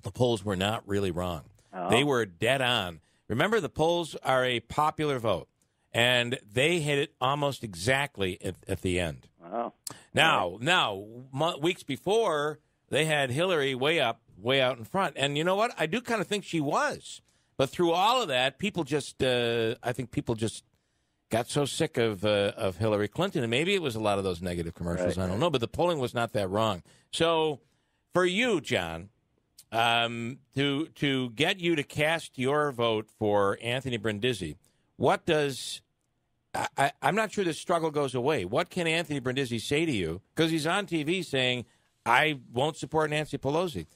S1: The polls were not really wrong.
S7: Oh.
S1: They were dead on. Remember, the polls are a popular vote, and they hit it almost exactly at the end.
S7: Wow.
S1: Now, weeks before, they had Hillary way out in front. And you know what? I do kind of think she was. But through all of that, people just got so sick of Hillary Clinton, and maybe it was a lot of those negative commercials.
S7: Right.
S1: I don't know, but the polling was not that wrong. So for you, John, to get you to cast your vote for Anthony Brindisi, what does I'm not sure the struggle goes away. What can Anthony Brindisi say to you? Because he's on TV saying, I won't support Nancy Pelosi.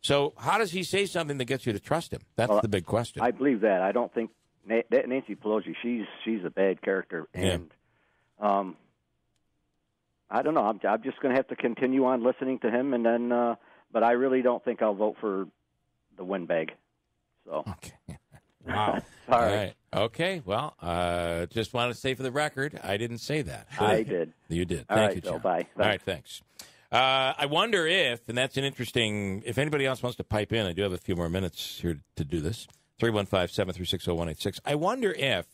S1: So how does he say something that gets you to trust him? That's the big question.
S7: I believe that. I don't think Nancy Pelosi, she's a bad character. And I don't know. I'm just going to have to continue on listening to him. And then, but I really don't think I'll vote for the windbag. So.
S1: Okay.
S2: Wow.
S7: All
S1: right. Okay. Well, just wanted to say for the record, I didn't say that.
S7: I did.
S1: You did.
S7: All
S1: Thank
S7: right,
S1: you, John.
S7: Bill. Bye.
S1: All right. Thanks. I wonder if, and that's an interesting, if anybody else wants to pipe in, I do have a few more minutes here to do this. 315-736-0186. I wonder if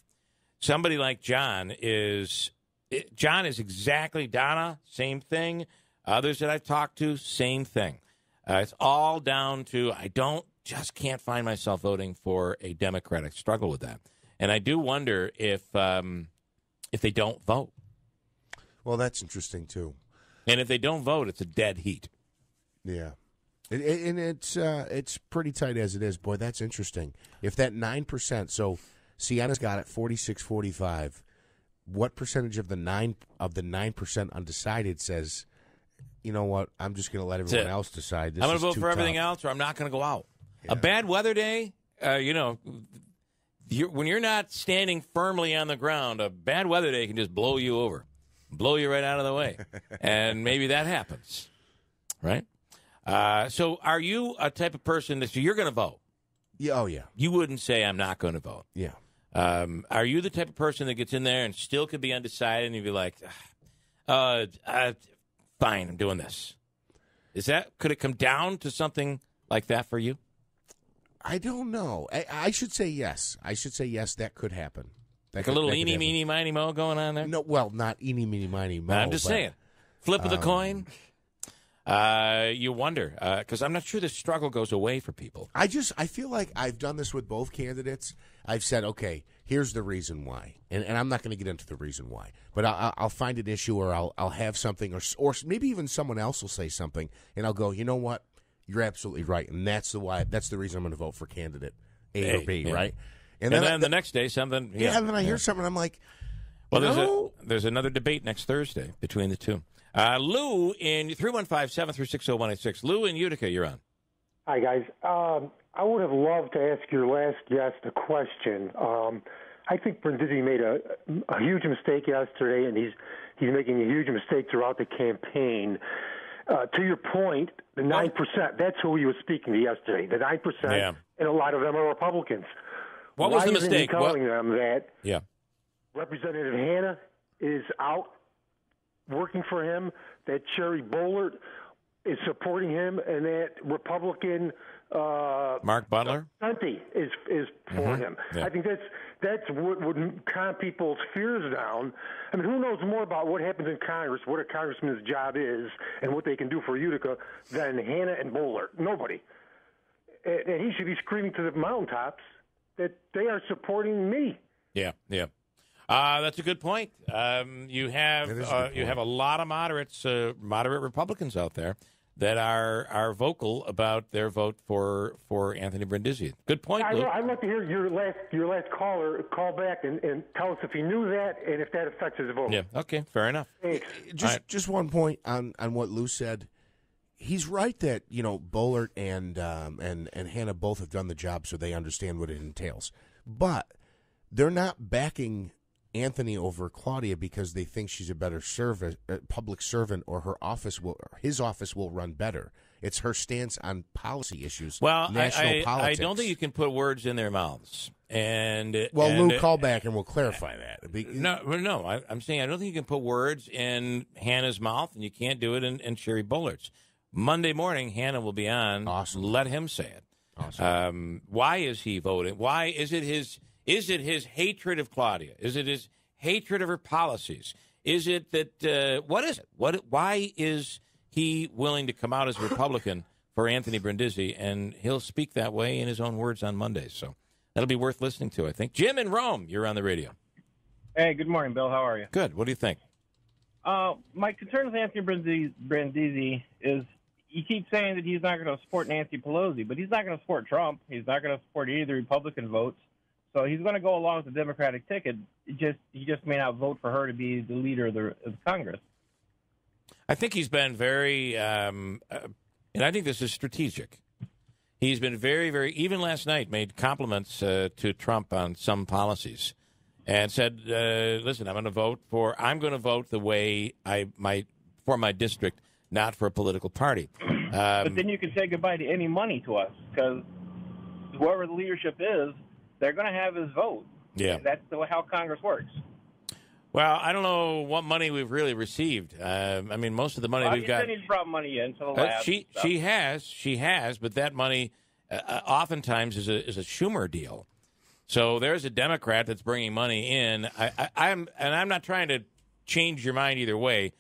S1: somebody like John is exactly, Donna, same thing. Others that I've talked to, same thing. It's all down to just can't find myself voting for a Democrat. I struggle with that. And I do wonder if they don't vote.
S2: Well, that's interesting, too.
S1: And if they don't vote, it's a dead heat.
S2: Yeah. And it's pretty tight as it is. Boy, that's interesting. If that 9%, Sienna's got it 46-45, what percentage of the 9% undecided says, you know what, I'm just going to let everyone else decide.
S1: I'm going to vote for everything else, or I'm not going to go out. Yeah. A bad weather day, when you're not standing firmly on the ground, a bad weather day can just blow you over, blow you right out of the way. And maybe that happens, right? So are you a type of person that you're going to vote?
S2: Yeah. Oh, yeah.
S1: You wouldn't say I'm not going to vote.
S2: Yeah.
S1: Are you the type of person that gets in there and still could be undecided and you'd be like, fine, I'm doing this? Could it come down to something like that for you?
S2: I don't know. I should say yes. That could happen.
S1: Like a little eeny, meeny, miny, mo going on there?
S2: No, well, not eeny, meeny, miny, mo.
S1: I'm just saying. Flip of the coin. You wonder, because I'm not sure the struggle goes away for people.
S2: I feel like I've done this with both candidates. I've said, okay, here's the reason why. And I'm not going to get into the reason why. But I'll find an issue or I'll have something or maybe even someone else will say something. And I'll go, you know what? You're absolutely right. And that's the reason I'm going to vote for candidate A or B, right?
S1: And then the next day, something.
S2: Yeah, and then I hear something. I'm like,
S1: well, there's another debate next Thursday between the two. Lou in 315-736-0186. Lou in Utica, you're on.
S8: Hi, guys. I would have loved to ask your last guest a question. I think Brindisi made a huge mistake yesterday, and he's making a huge mistake throughout the campaign. To your point, the 9%, that's who he was speaking to yesterday. The 9%, and a lot of them are Republicans.
S1: What was the mistake?
S8: Why isn't he telling them that
S1: Yeah.
S8: Representative Hanna is out working for him, that Cherry Bollert is supporting him, and that Republican
S1: Mark Butler
S8: is for him?
S1: Yeah.
S8: I think that's what would calm people's fears down. I mean, who knows more about what happens in Congress, what a congressman's job is, and what they can do for Utica than Hanna and Bollert? Nobody. And he should be screaming to the mountaintops that they are supporting me.
S1: Yeah. That's a good point. You have a lot of moderate Republicans out there that are vocal about their vote for Anthony Brindisi. Good point, Lou.
S8: I'd like to hear your last caller call back and tell us if he knew that and if that affects his vote.
S1: Yeah. Okay. Fair enough.
S8: Thanks.
S2: Just one point on what Lou said. He's right that Bollert and Hanna both have done the job, so they understand what it entails. But they're not backing Anthony over Claudia because they think she's a better public servant, or his office will run better. It's her stance on policy issues.
S1: Well,
S2: national politics.
S1: I don't think you can put words in their mouths.
S2: Lou, call back and we'll clarify that.
S1: No. I'm saying I don't think you can put words in Hannah's mouth, and you can't do it in Sherry Buller's. Monday morning, Hanna will be on.
S2: Awesome.
S1: Let him say it.
S2: Awesome.
S1: Why is he voting? Why is it his? Is it his hatred of Claudia? Is it his hatred of her policies? Is it that? What is it? Why is he willing to come out as a Republican for Anthony Brindisi? And he'll speak that way in his own words on Monday. So that'll be worth listening to, I think. Jim in Rome, you're on the radio.
S9: Hey, good morning, Bill. How are you?
S1: Good. What do you think?
S9: My concern with Anthony Brindisi is you keep saying that he's not going to support Nancy Pelosi, but he's not going to support Trump. He's not going to support any of the Republican votes. So he's going to go along with the Democratic ticket. He just may not vote for her to be the leader of the Congress.
S1: I think he's been very, and I think this is strategic. He's been very, very, even last night, made compliments to Trump on some policies and said, listen, I'm going to vote the way for my district, not for a political party.
S9: But then you can say goodbye to any money to us, because whoever the leadership is, they're going to have his vote.
S1: Yeah.
S9: That's how Congress works.
S1: Well, I don't know what money we've really received. I mean, most of the money we've got.
S9: Said he's brought money in to the lab.
S1: She has, but that money oftentimes is a Schumer deal. So there's a Democrat that's bringing money in. I'm not trying to change your mind either way,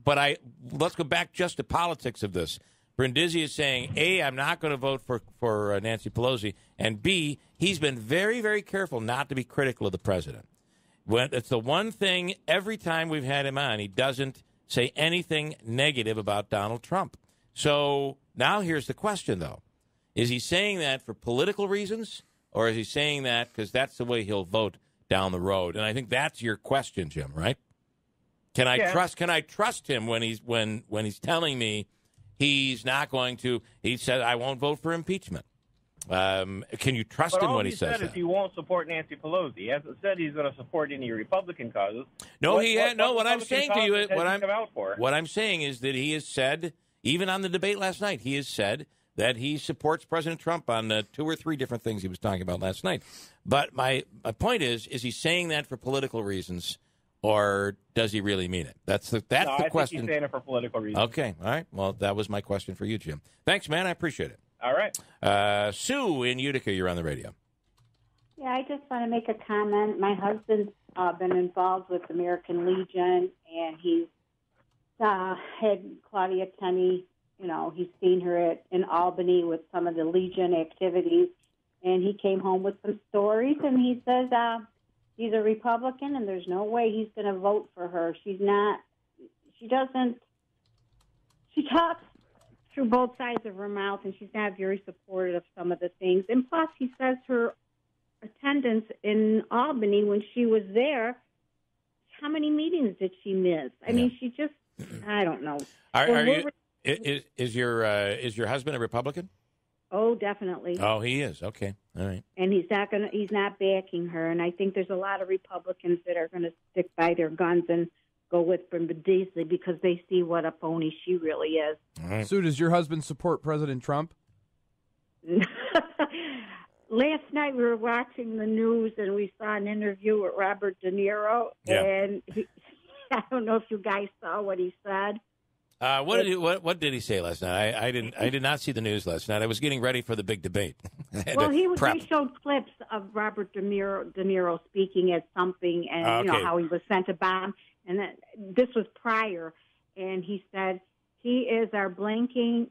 S1: but let's go back just to politics of this. Brindisi is saying, A, I'm not going to vote for Nancy Pelosi, and B, he's been very, very careful not to be critical of the president. It's the one thing every time we've had him on, he doesn't say anything negative about Donald Trump. So now here's the question, though. Is he saying that for political reasons, or is he saying that because that's the way he'll vote down the road? And I think that's your question, Jim, right? Can I trust him when he's telling me he's not going to? He said, I won't vote for impeachment. Can you trust him when he says that?
S9: But all he said is he won't support Nancy Pelosi. He hasn't said he's going to support any Republican causes.
S1: No, what I'm saying to you is
S9: what
S1: I'm saying is that he has said, even on the debate last night, he has said that he supports President Trump on 2 or 3 different things he was talking about last night. But my point is he saying that for political reasons, or does he really mean it? That's the question.
S9: I think he's saying it for political reasons.
S1: Okay, all right. Well, that was my question for you, Jim. Thanks, man. I appreciate it.
S9: All right.
S1: Sue in Utica, you're on the radio.
S10: Yeah, I just want to make a comment. My husband's been involved with American Legion, and he's had Claudia Tenney. You know, he's seen her in Albany with some of the Legion activities, and he came home with some stories, and he says he's a Republican, and there's no way he's going to vote for her. She talks through both sides of her mouth, and she's not very supportive of some of the things. And plus, he says her attendance in Albany when she was there, how many meetings did she miss? I mean, she just, I don't know.
S1: Is your husband a Republican?
S10: Oh, definitely.
S1: Oh, he is. Okay, all right.
S10: And he's not backing her. And I think there's a lot of Republicans that are going to stick by their guns and go with Brindisi because they see what a phony she really is.
S3: Right. Sue, does your husband support President Trump?
S10: Last night we were watching the news and we saw an interview with Robert De Niro, and I don't know if you guys saw what he said.
S1: What did he say last night? I did not see the news last night. I was getting ready for the big debate.
S10: Well, they showed clips of Robert De Niro speaking at something, and you know how he was sent a bomb, and this was prior, and he said he is a blanking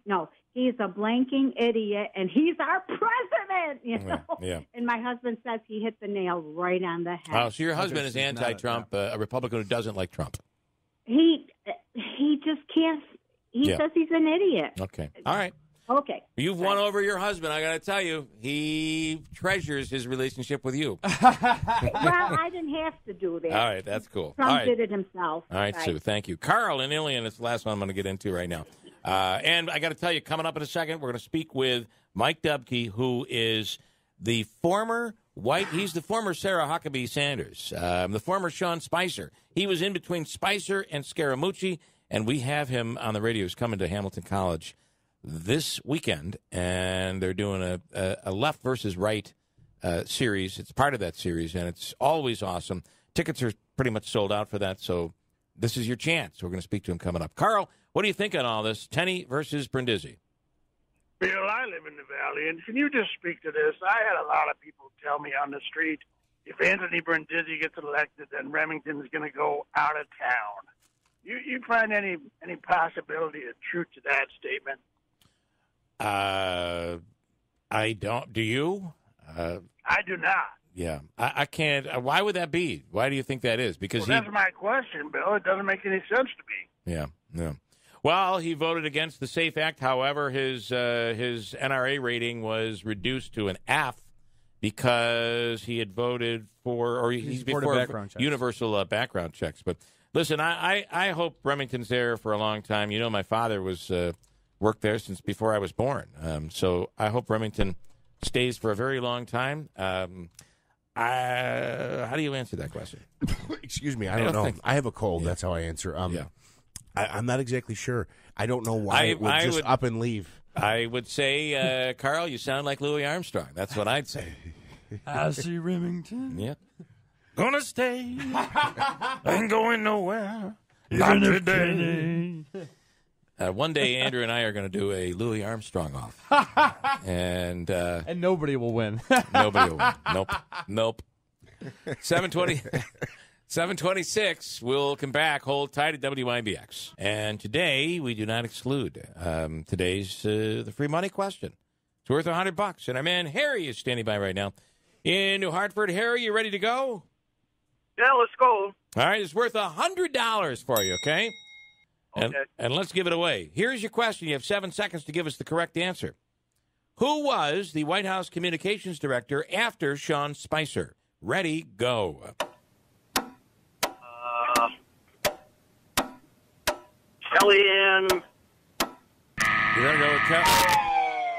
S10: idiot, and he's our president. You know,
S1: yeah.
S10: And my husband says he hit the nail right on the head.
S1: Oh, so your husband is anti-Trump, a Republican who doesn't like Trump.
S10: He just can't. He says he's an idiot.
S1: Okay. All right.
S10: Okay.
S1: You've won over your husband. I got to tell you, he treasures his relationship with you.
S10: Well, I didn't have to do that.
S1: All right. That's cool.
S10: Trump did it himself.
S1: All right, Sue. Thank you. Carl in Ilion is the last one I'm going to get into right now. And I got to tell you, coming up in a second, we're going to speak with Mike Dubke, who is the former he's the former Sarah Huckabee Sanders, the former Sean Spicer. He was in between Spicer and Scaramucci, and we have him on the radio. He's coming to Hamilton College this weekend, and they're doing a left versus right series. It's part of that series, and it's always awesome. Tickets are pretty much sold out for that, so this is your chance. We're going to speak to him coming up. Carl, what do you think on all this? Tenney versus Brindisi.
S11: Bill, I live in the Valley, and can you just speak to this? I had a lot of people tell me on the street, if Anthony Brindisi gets elected, then Remington's going to go out of town. You find any possibility of truth to that statement?
S1: I don't. Do you?
S11: I do not.
S1: Yeah, I can't. Why would that be? Why do you think that is? Because
S11: that's my question, Bill. It doesn't make any sense to me.
S1: Yeah. Well, he voted against the SAFE Act. However, his NRA rating was reduced to an F because he had voted for, or he's before universal background checks. But listen, I hope Remington's there for a long time. You know, my father was worked there since before I was born. So I hope Remington stays for a very long time. How do you answer that question?
S2: Excuse me, I don't know. I have a cold. Yeah. That's how I answer. I'm not exactly sure. I don't know why it would just up and leave.
S1: I would say, Carl, you sound like Louis Armstrong. That's what I'd say.
S3: I see Remington.
S1: Yep. Gonna stay. Ain't going nowhere. Not today. One day, Andrew and I are going to do a Louis Armstrong off. And
S3: nobody will win.
S1: Nobody will win. Nope. 726. We'll come back. Hold tight at WIBX. And today, we do not exclude. Today's the free money question. It's worth $100. And our man Harry is standing by right now in New Hartford. Harry, you ready to go?
S11: Yeah, let's go.
S1: All right, it's worth $100 for you, okay?
S11: Okay.
S1: And let's give it away. Here's your question. You have 7 seconds to give us the correct answer. Who was the White House communications director after Sean Spicer? Ready, go.
S11: Kellyanne.
S1: You're going to go with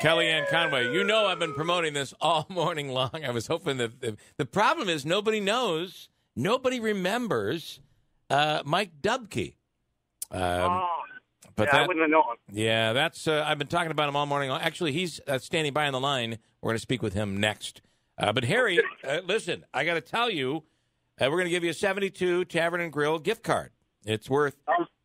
S1: Kellyanne Conway. You know I've been promoting this all morning long. I was hoping that the problem is nobody knows, nobody remembers Mike Dubke. But
S11: I wouldn't have known.
S1: Yeah, that's. I've been talking about him all morning. Actually, he's standing by on the line. We're going to speak with him next. But Harry, listen, I got to tell you, we're going to give you a 72 Tavern and Grill gift card. It's worth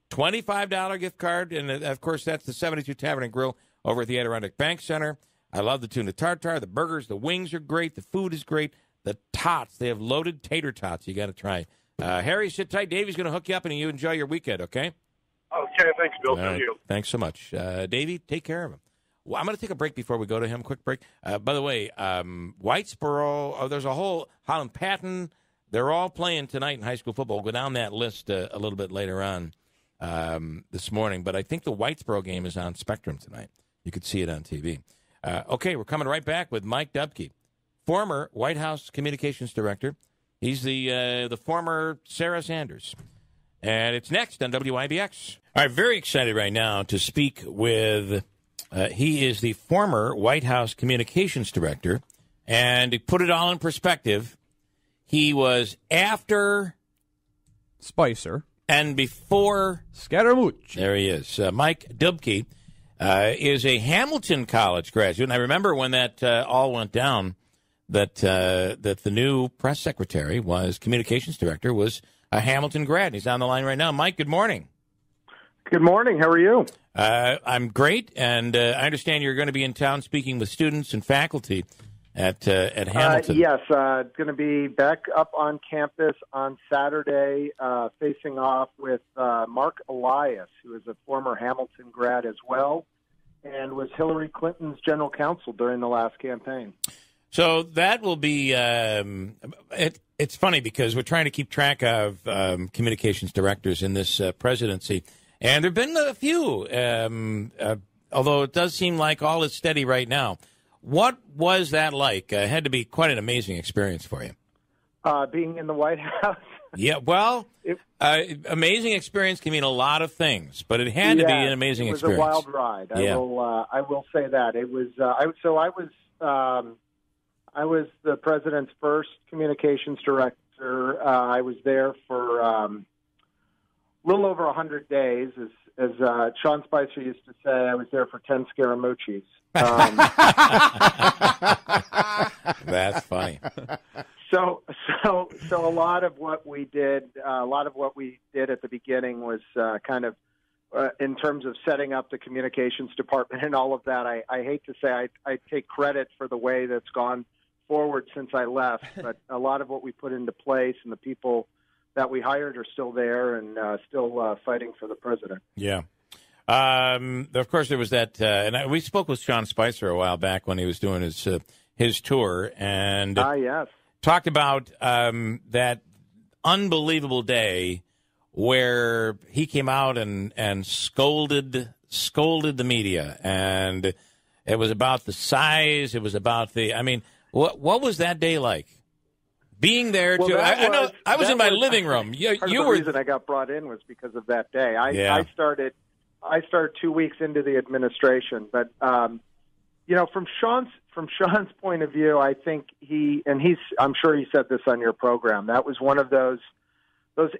S1: $25 gift card, and of course, that's the 72 Tavern and Grill over at the Adirondack Bank Center. I love the tuna tartare, the burgers, the wings are great, the food is great, the tots. They have loaded tater tots. You got to try. Harry, sit tight. Davey's going to hook you up, and you enjoy your weekend. Okay.
S11: Okay, thanks, Bill.
S1: Thank you. Thanks so much. Davey, take care of him. Well, I'm going to take a break before we go to him. Quick break. By the way, Whitesboro, there's a whole Holland Patton. They're all playing tonight in high school football. We'll go down that list a little bit later on this morning. But I think the Whitesboro game is on Spectrum tonight. You could see it on TV. Okay, we're coming right back with Mike Dubke, former White House communications director. He's the former Sarah Sanders. And it's next on WIBX. All right, very excited right now to speak with, he is the former White House communications director. And to put it all in perspective, he was after
S3: Spicer
S1: and before
S3: Scaramouche.
S1: There he is. Mike Dubke is a Hamilton College graduate. And I remember when that all went down, that the new press secretary was communications director was a Hamilton grad. He's on the line right now. Mike, good morning.
S12: Good morning. How are you?
S1: I'm great, and I understand you're going to be in town speaking with students and faculty at Hamilton.
S12: Yes, going to be back up on campus on Saturday, facing off with Mark Elias, who is a former Hamilton grad as well, and was Hillary Clinton's general counsel during the last campaign.
S1: So that will be it's funny because we're trying to keep track of communications directors in this presidency, and there have been a few, although it does seem like all is steady right now. What was that like? It had to be quite an amazing experience for you.
S12: Being in the White House?
S1: Yeah, well, amazing experience can mean a lot of things, but it had to be an amazing experience.
S12: It was a wild ride. I will say that. It was. I was the president's first communications director. I was there for a little over 100 days. As Sean Spicer used to say, I was there for 10 Scaramucci's.
S1: That's funny.
S12: So a lot of what we did, at the beginning was kind of in terms of setting up the communications department and all of that. I hate to say I take credit for the way that's gone forward since I left, but a lot of what we put into place and the people that we hired are still there and still fighting for the president.
S1: Yeah. Of course, there was that, and we spoke with Sean Spicer a while back when he was doing his tour, and
S12: yes.
S1: Talked about that unbelievable day where he came out and scolded the media, and it was about the size. It was about what was that day like? Being there,
S12: well,
S1: I was in my living room.
S12: The reason I got brought in was because of that day. I started 2 weeks into the administration, but from Sean's point of view, I think I'm sure he said this on your program. That was one of those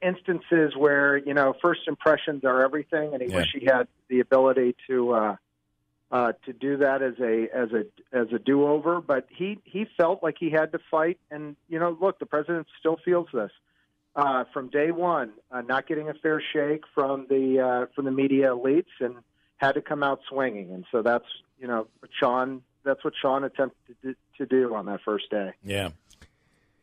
S12: instances where first impressions are everything, and he wished he had the ability to do that as a do-over. But he felt like he had to fight, and look, the president still feels this from day one, not getting a fair shake from the media elites, and had to come out swinging. And so that's what Sean attempted to do on that first day.
S1: Yeah.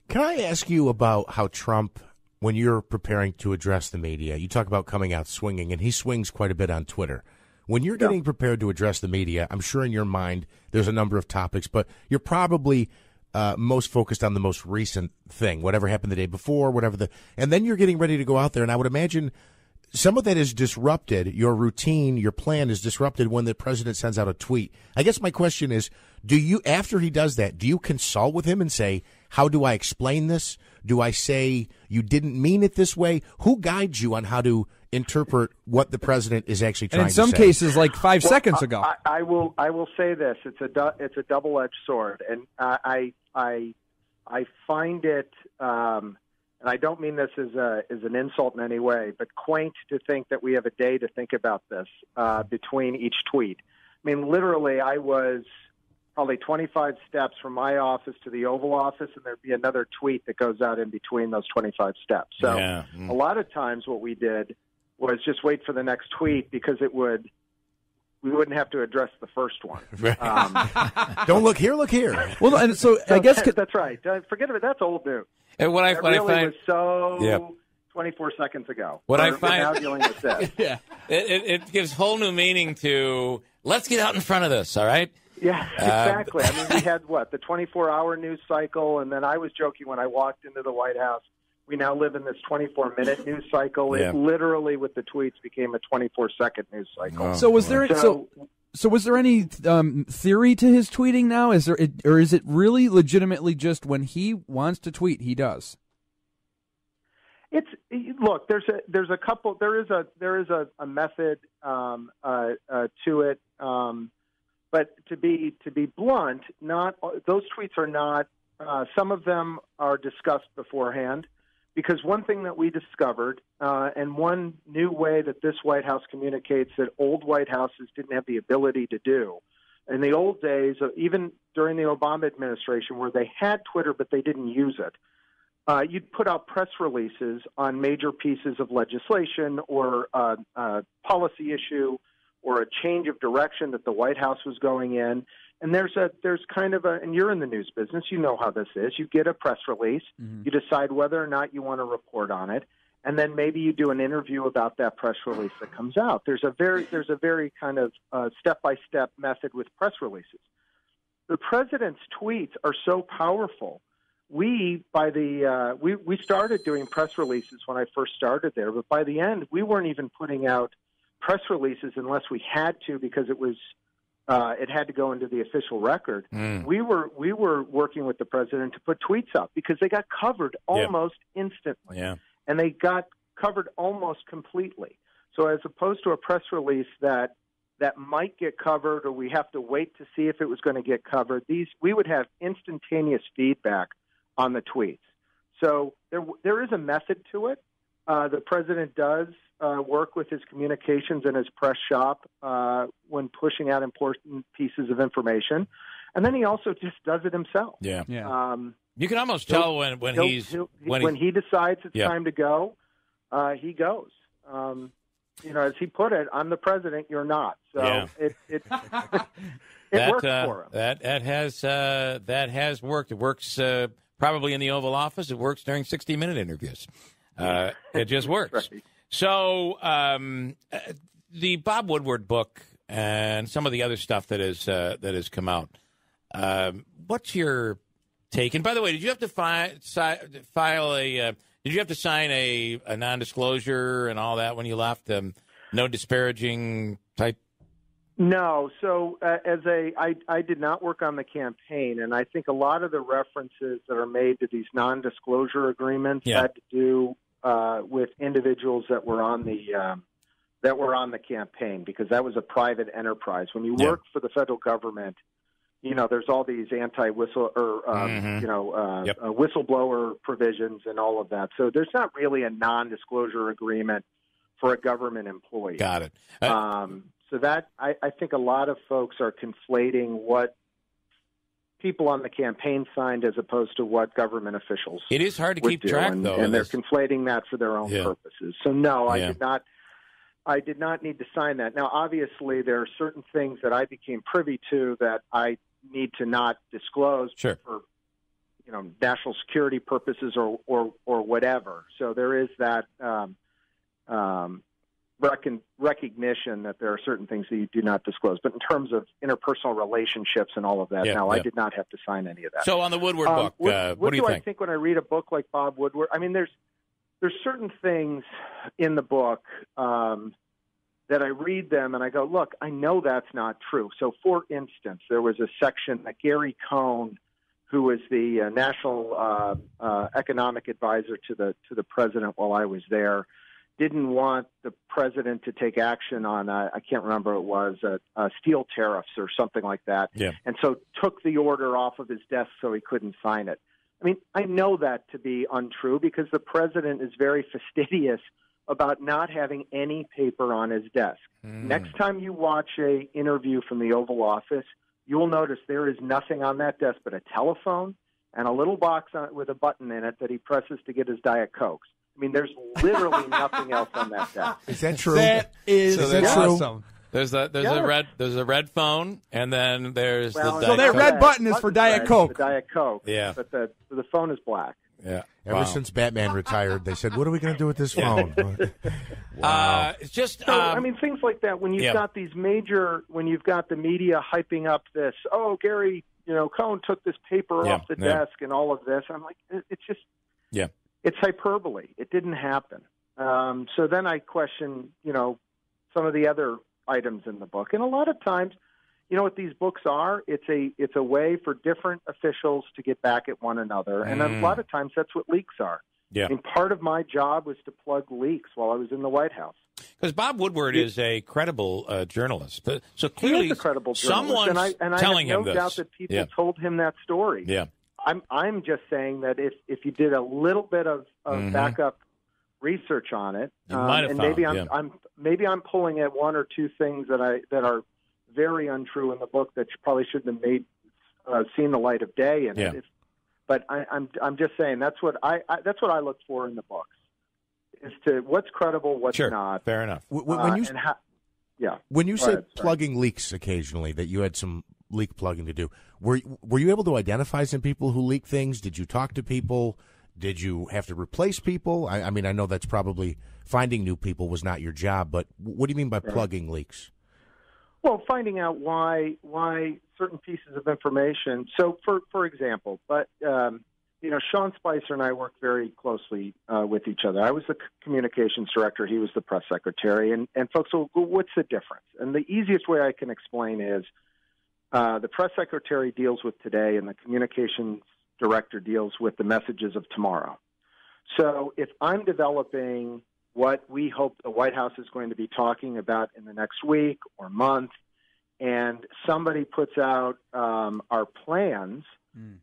S2: Can I ask you about how Trump, when you're preparing to address the media, you talk about coming out swinging, and he swings quite a bit on Twitter. When you're getting prepared to address the media, I'm sure in your mind there's a number of topics, but you're probably most focused on the most recent thing, whatever happened the day before, and then you're getting ready to go out there, and I would imagine some of that is disrupted. Your routine, your plan is disrupted when the president sends out a tweet. I guess my question is, after he does that, do you consult with him and say, how do I explain this? Do I say you didn't mean it this way? Who guides you on how to interpret what the president is actually trying to say?
S3: And in some cases, like 5 seconds ago.
S12: I will say this: it's a double-edged sword, and I find it, and I don't mean this as an insult in any way, but quaint to think that we have a day to think about this between each tweet. I mean, literally, I was probably 25 steps from my office to the Oval Office, and there'd be another tweet that goes out in between those 25 steps. So a lot of times what we did was just wait for the next tweet, because we wouldn't have to address the first one.
S2: Don't look here, look here.
S3: Well, and so I guess
S12: that's right. Forget it. That's old news.
S1: And what I find
S12: was 24 seconds ago.
S1: What I find
S12: now dealing with this.
S1: it gives whole new meaning to let's get out in front of this. All right.
S12: Yeah, exactly. I mean, we had the 24-hour news cycle, and then I was joking when I walked into the White House. We now live in this 24-minute news cycle. It literally, with the tweets, became a 24-second news cycle.
S3: Oh, so was there so was there any theory to his tweeting now? Is it really legitimately just when he wants to tweet, he does?
S12: Look. There's a couple. There is a method to it. But to be blunt, those tweets are not. Some of them are discussed beforehand, because one thing that we discovered, and one new way that this White House communicates that old White Houses didn't have the ability to do. In the old days, even during the Obama administration, where they had Twitter but they didn't use it, you'd put out press releases on major pieces of legislation or a policy issue, or a change of direction that the White House was going in. And there's kind of and you're in the news business, you know how this is. You get a press release, you decide whether or not you want to report on it, and then maybe you do an interview about that press release that comes out. There's a very kind of step-by-step method with press releases. The president's tweets are so powerful. We started doing press releases when I first started there, but by the end, we weren't even putting out press releases unless we had to, because it had to go into the official record. We were working with the president to put tweets up, because they got covered almost instantly, and they got covered almost completely. So as opposed to a press release that might get covered, or we have to wait to see if it was going to get covered, we would have instantaneous feedback on the tweets. So there is a method to it. The president does work with his communications and his press shop when pushing out important pieces of information, and then he also just does it himself.
S1: Yeah. You can almost tell when
S12: he decides it's time to go, he goes. As he put it, I'm the president, you're not. So it works for him.
S1: That has worked. It works probably in the Oval Office. It works during 60-minute interviews. It just works. Right. So the Bob Woodward book and some of the other stuff that has come out. What's your take? And by the way, did you have to file a? Did you have to sign a non-disclosure and all that when you left? No disparaging type?
S12: No. So I did not work on the campaign, and I think a lot of the references that are made to these non-disclosure agreements had to do with individuals that were on the campaign, because that was a private enterprise. When you work for the federal government, there's all these whistleblower provisions and all of that. So there's not really a non-disclosure agreement for a government employee.
S1: Got it.
S12: So that I think a lot of folks are conflating what people on the campaign signed as opposed to what government officials.
S1: It is hard to keep track, though,
S12: and they're conflating that for their own purposes. So no, I did not need to sign that. Now, obviously, there are certain things that I became privy to that I need to not disclose for national security purposes or whatever. So there is that recognition that there are certain things that you do not disclose. But in terms of interpersonal relationships and all of that, I did not have to sign any of that.
S1: So on the Woodward book, what do you think?
S12: I think when I read a book like Bob Woodward? I mean, there's certain things in the book that I read them and I go, look, I know that's not true. So, for instance, there was a section that Gary Cohn, who was the national economic advisor to the president while I was there, didn't want the president to take action on, I can't remember what it was, steel tariffs or something like that.
S1: Yeah.
S12: And so took the order off of his desk so he couldn't sign it. I mean, I know that to be untrue because the president is very fastidious about not having any paper on his desk. Next time you watch a interview from the Oval Office, you'll notice there is nothing on that desk but a telephone and a little box with a button in it that he presses to get his Diet Cokes. I mean, there's literally nothing else on that desk.
S2: Is that true?
S3: That is awesome.
S1: There's a red phone, and then there's the Diet
S3: So that
S1: Coke.
S3: red button is for Diet Coke.
S12: The Diet Coke.
S1: Yeah.
S12: But the phone is black.
S1: Yeah.
S2: Ever since Batman retired, they said, "What are we going to do with this phone?" Wow.
S1: It's just,
S12: I mean, things like that. When you've got these when you've got the media hyping up this, Gary, Cohn took this paper off the desk and all of this. I'm like, it's just, it's hyperbole. It didn't happen. So then I question, some of the other items in the book, and a lot of times, what these books are? It's a way for different officials to get back at one another, and a lot of times that's what leaks are.
S1: Yeah.
S12: I mean, part of my job was to plug leaks while I was in the White House.
S1: Because Bob Woodward is a credible journalist, so clearly
S12: he is a credible journalist,
S1: someone's telling him
S12: this. I have no doubt that people told him that story.
S1: Yeah.
S12: I'm just saying that if you did a little bit of backup research on it, and maybe I'm pulling at one or two things that are very untrue in the book that probably shouldn't have seen the light of day in it. But I'm just saying that's what I look for in the books, is to what's credible, what's not.
S1: Fair enough.
S2: When you say plugging leaks occasionally, that you had some leak plugging to do, were you able to identify some people who leak things? Did you talk to people? Did you have to replace people? I mean, I know that's probably finding new people was not your job, but what do you mean by plugging leaks?
S12: Well, finding out why certain pieces of information. So, for example, Sean Spicer and I worked very closely with each other. I was the communications director; he was the press secretary. And folks, well, what's the difference? And the easiest way I can explain is the press secretary deals with today, and the communications director deals with the messages of tomorrow. So, if I'm developing what we hope the White House is going to be talking about in the next week or month, and somebody puts out our plans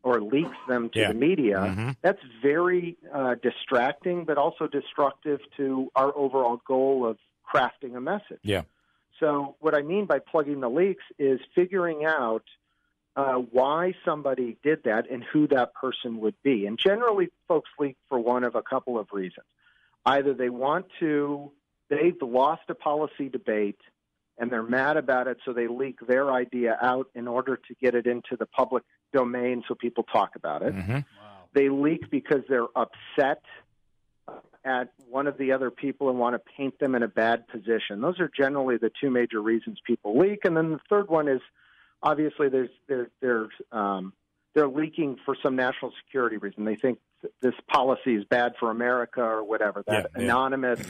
S12: or leaks them to the media, that's very distracting, but also destructive to our overall goal of crafting a message.
S1: Yeah.
S12: So what I mean by plugging the leaks is figuring out why somebody did that and who that person would be. And generally, folks leak for one of a couple of reasons. Either they've lost a policy debate and they're mad about it, so they leak their idea out in order to get it into the public domain so people talk about it.
S1: Wow.
S12: They leak because they're upset at one of the other people and want to paint them in a bad position. Those are generally the two major reasons people leak. And then the third one is obviously they're leaking for some national security reason. They think this policy is bad for America or whatever. That anonymous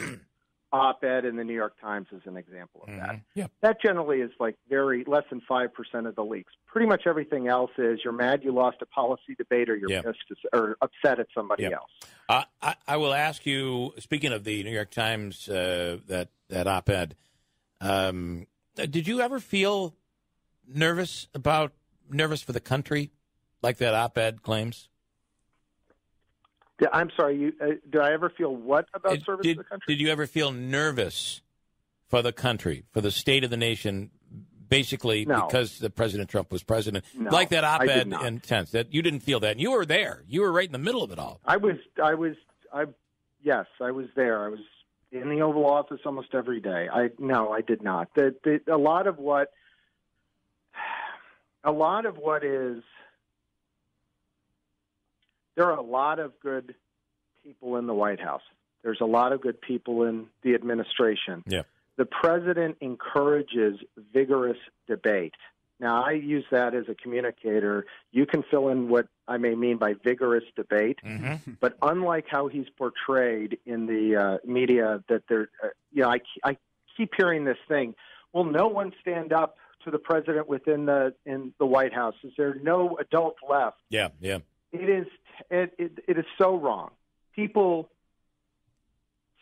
S12: op-ed in the New York Times is an example of that.
S1: Yep.
S12: That generally is like less than 5% of the leaks. Pretty much everything else is you're mad you lost a policy debate or you're pissed or upset at somebody else.
S1: I will ask you, speaking of the New York Times, that op-ed, did you ever feel nervous for the country like that op-ed claims?
S12: I'm sorry. Do I ever feel what about service to the country?
S1: Did you ever feel nervous for the country, for the state of the nation, basically because the President Trump was president?
S12: No,
S1: like that op-ed
S12: I did not.
S1: in tense, that you didn't feel that. And you were there. You were right in the middle of it all.
S12: Yes, I was there. I was in the Oval Office almost every day. I did not. A lot of what is. There are a lot of good people in the White House. There's a lot of good people in the administration.
S1: Yeah.
S12: The president encourages vigorous debate. Now, I use that as a communicator. You can fill in what I may mean by vigorous debate, but unlike how he's portrayed in the media, that there, I keep hearing this thing. Will no one stand up to the president in the White House? Is there no adult left?
S1: Yeah.
S12: It is so wrong. People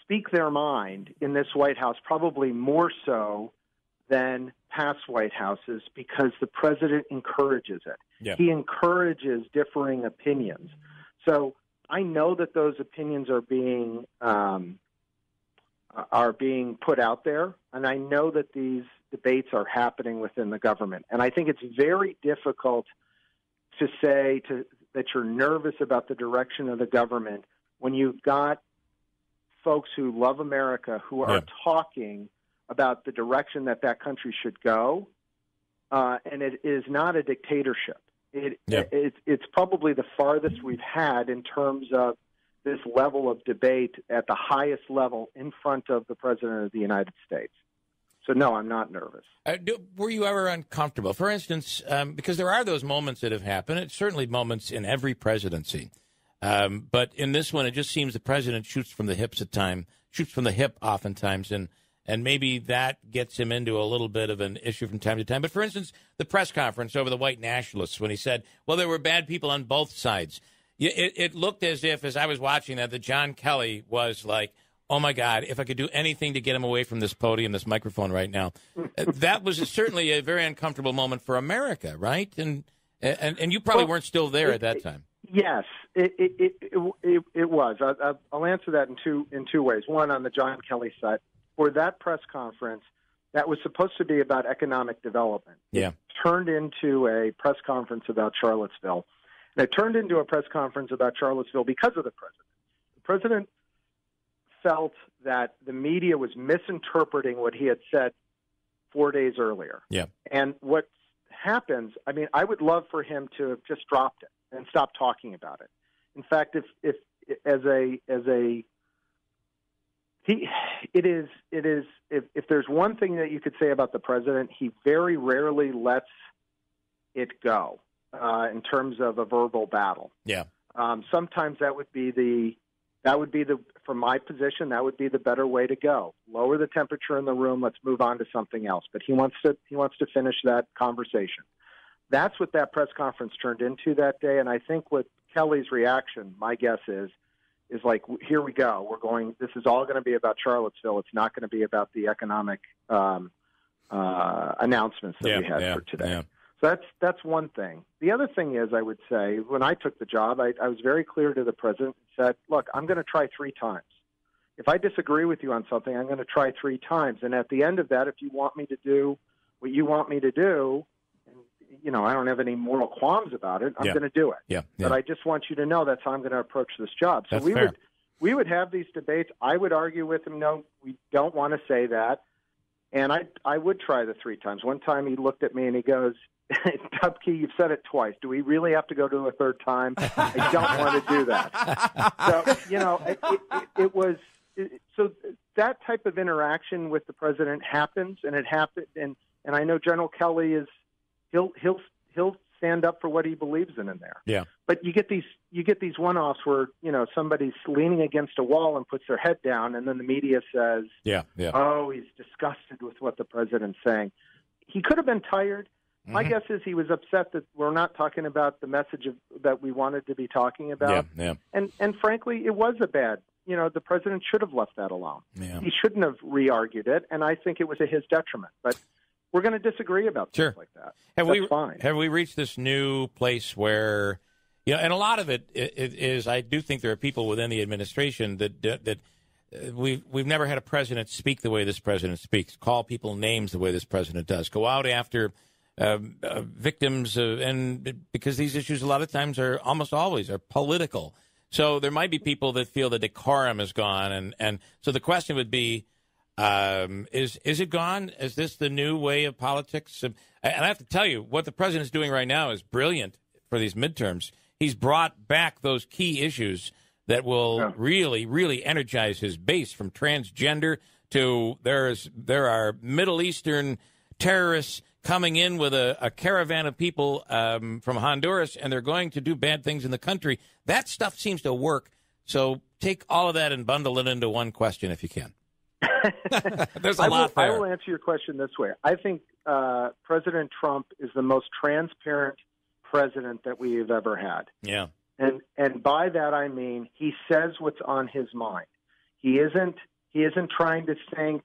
S12: speak their mind in this White House probably more so than past White Houses because the president encourages it.
S1: Yeah.
S12: He encourages differing opinions. So I know that those opinions are being put out there, and I know that these debates are happening within the government. And I think it's very difficult to say that you're nervous about the direction of the government when you've got folks who love America who are talking about the direction that country should go, and it is not a dictatorship. It's probably the farthest we've had in terms of this level of debate at the highest level in front of the President of the United States. So, no, I'm not nervous.
S1: Were you ever uncomfortable? For instance, because there are those moments that have happened. It's certainly moments in every presidency. But in this one, it just seems the president shoots from the hip oftentimes, and maybe that gets him into a little bit of an issue from time to time. But for instance, the press conference over the white nationalists when he said, well, there were bad people on both sides. It looked as if, as I was watching that John Kelly was like, oh, my God, if I could do anything to get him away from this podium, this microphone right now. That was certainly a very uncomfortable moment for America, right? And you probably weren't still there at that time.
S12: Yes, it was. I'll answer that in two ways. One, on the John Kelly side. For that press conference, that was supposed to be about economic development.
S1: Yeah.
S12: It turned into a press conference about Charlottesville. And it turned into a press conference about Charlottesville because of the president. The president felt that the media was misinterpreting what he had said 4 days earlier.
S1: Yeah.
S12: And what happens, I mean, I would love for him to have just dropped it and stopped talking about it. In fact, if there's one thing that you could say about the president, he very rarely lets it go in terms of a verbal battle.
S1: Yeah.
S12: Sometimes that would be from my position, that would be the better way to go. Lower the temperature in the room. Let's move on to something else. But he wants to finish that conversation. That's what that press conference turned into that day. And I think what Kelly's reaction, my guess is like, here we go. This is all going to be about Charlottesville. It's not going to be about the economic announcements that we had for today.
S1: Yeah.
S12: So that's one thing. The other thing is, I would say, when I took the job, I was very clear to the president and said, look, I'm going to try 3 times. If I disagree with you on something, I'm going to try 3 times. And at the end of that, if you want me to do what you want me to do, and, I don't have any moral qualms about it, I'm going to do it.
S1: Yeah.
S12: But I just want you to know that's how I'm going to approach this job. So
S1: that's
S12: we would have these debates. I would argue with him, no, we don't want to say that. And I would try the 3 times. One time he looked at me and he goes, Tupke, you've said it twice. Do we really have to go to a 3rd time? I don't want to do that. So, it was so that type of interaction with the president happens, and it happened. And I know General Kelly he'll stand up for what he believes in there.
S1: Yeah.
S12: But you get these one-offs where, somebody's leaning against a wall and puts their head down, and then the media says, "Oh, he's disgusted with what the president's saying." He could have been tired. My guess is he was upset that we're not talking about the message that we wanted to be talking about.
S1: Yeah.
S12: And frankly, it was a bad. The president should have left that alone.
S1: Yeah.
S12: He shouldn't have re-argued it, and I think it was to his detriment. But we're going to disagree about things like that. That's fine.
S1: Have we reached this new place where, and a lot of it is, I do think there are people within the administration that we've never had a president speak the way this president speaks, call people names the way this president does, go out after victims, and because these issues a lot of times almost always are political. So there might be people that feel the decorum is gone, and so the question would be, is it gone? Is this the new way of politics? And I have to tell you, what the president is doing right now is brilliant for these midterms. He's brought back those key issues that will really, really energize his base, from transgender to there are Middle Eastern terrorists coming in with a caravan of people from Honduras, and they're going to do bad things in the country. That stuff seems to work. So take all of that and bundle it into one question if you can. There's a lot there.
S12: I will answer your question this way. I think President Trump is the most transparent president that we have ever had.
S1: Yeah.
S12: And by that I mean he says what's on his mind. He isn't trying to think,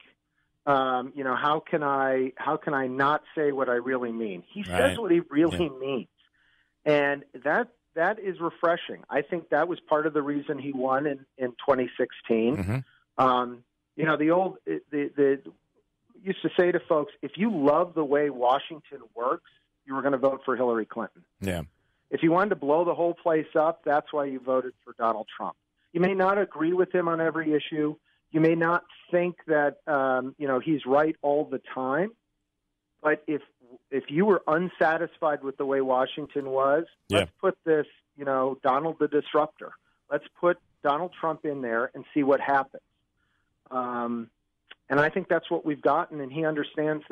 S12: how can I not say what I really mean? He says what he really means, and that is refreshing. I think that was part of the reason he won in 2016. The used to say to folks, if you love the way Washington works, you were going to vote for Hillary Clinton.
S1: Yeah.
S12: If you wanted to blow the whole place up, that's why you voted for Donald Trump. You may not agree with him on every issue. You may not think that he's right all the time. But if you were unsatisfied with the way Washington was, let's put this, Donald the Disruptor. Let's put Donald Trump in there and see what happens. And I think that's what we've gotten, and he understands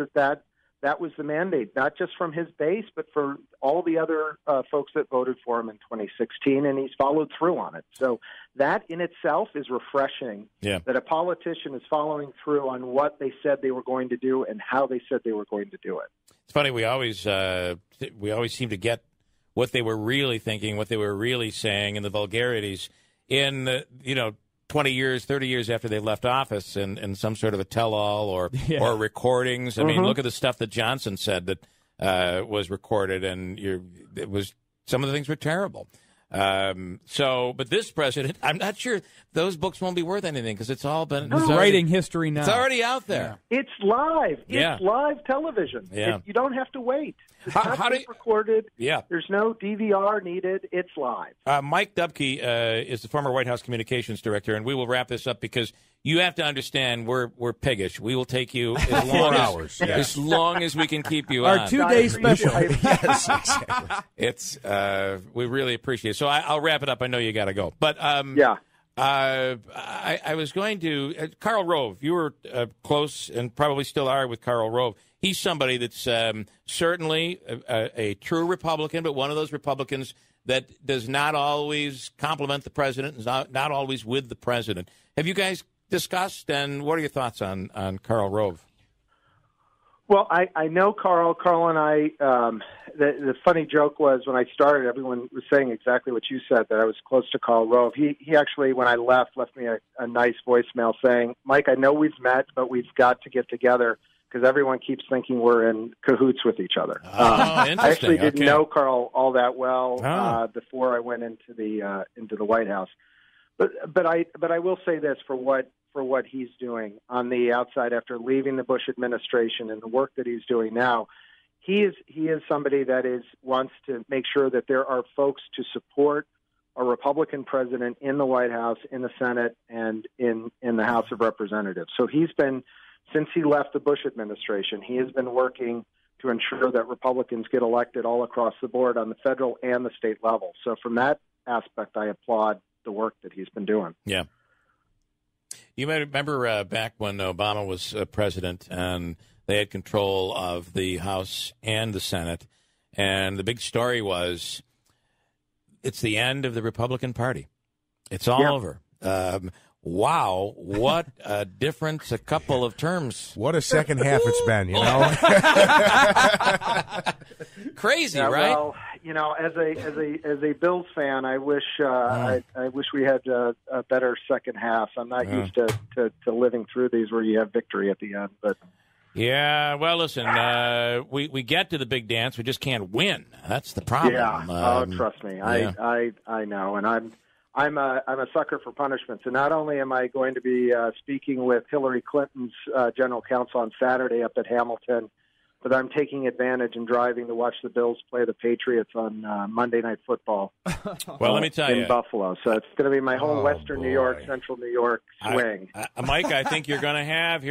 S12: that was the mandate, not just from his base, but for all the other folks that voted for him in 2016, and he's followed through on it. So that in itself is refreshing, that a politician is following through on what they said they were going to do and how they said they were going to do it.
S1: It's funny, we always seem to get what they were really thinking, what they were really saying, and the vulgarities in 20 years, 30 years after they left office, and some sort of a tell-all or recordings. I mean, look at the stuff that Johnson said that was recorded, and it was, some of the things were terrible. But this president, I'm not sure those books won't be worth anything because it's all been
S3: writing history now.
S1: It's already out there.
S12: Yeah. It's live. It's live television.
S1: Yeah.
S12: You don't have to wait. It's
S1: how
S12: recorded.
S1: Yeah.
S12: There's no DVR needed. It's live.
S1: Mike Dubke is the former White House communications director, and we will wrap this up because you have to understand we're piggish. We will take you as long
S2: 4 hours.
S1: As long as we can keep you on.
S3: Our 2-day special.
S2: Yes, exactly.
S1: It's we really appreciate it. So I'll wrap it up. I know you got to go, but I was going to Karl Rove. You were close and probably still are with Karl Rove. He's somebody that's certainly a true Republican, but one of those Republicans that does not always compliment the president, is not always with the president. Have you guys discussed, and what are your thoughts on Karl Rove?
S12: Well, I know Karl. Karl and I, the funny joke was when I started, everyone was saying exactly what you said, that I was close to Karl Rove. He actually, when I left me a nice voicemail saying, Mike, I know we've met, but we've got to get together because everyone keeps thinking we're in cahoots with each other. I actually didn't know Karl all that well before I went into the White House. But I will say this for what he's doing on the outside after leaving the Bush administration and the work that he's doing now. He is somebody that wants to make sure that there are folks to support a Republican president in the White House, in the Senate, and in the House of Representatives. So he's been, since he left the Bush administration, he has been working to ensure that Republicans get elected all across the board on the federal and the state level. So from that aspect, I applaud the work that he's been doing.
S1: Yeah. You might remember back when Obama was president and they had control of the House and the Senate, and the big story was it's the end of the Republican Party. It's all over. Wow, what a difference a couple of terms.
S2: What a second half it's been, you know?
S1: Crazy,
S12: yeah,
S1: right?
S12: Well, as a Bills fan, I wish I wish we had a better second half. I'm not used to living through these where you have victory at the end, but.
S1: Yeah, well, listen, we get to the big dance, we just can't win. That's the problem.
S12: Yeah, trust me,
S1: yeah.
S12: I know, and I'm a sucker for punishments. And not only am I going to be speaking with Hillary Clinton's general counsel on Saturday up at Hamilton, but I'm taking advantage and driving to watch the Bills play the Patriots on Monday Night Football.
S1: Well, let me tell you.
S12: In Buffalo. So it's going to be my whole Western New York, Central New York swing.
S1: Mike, I think you're going to have,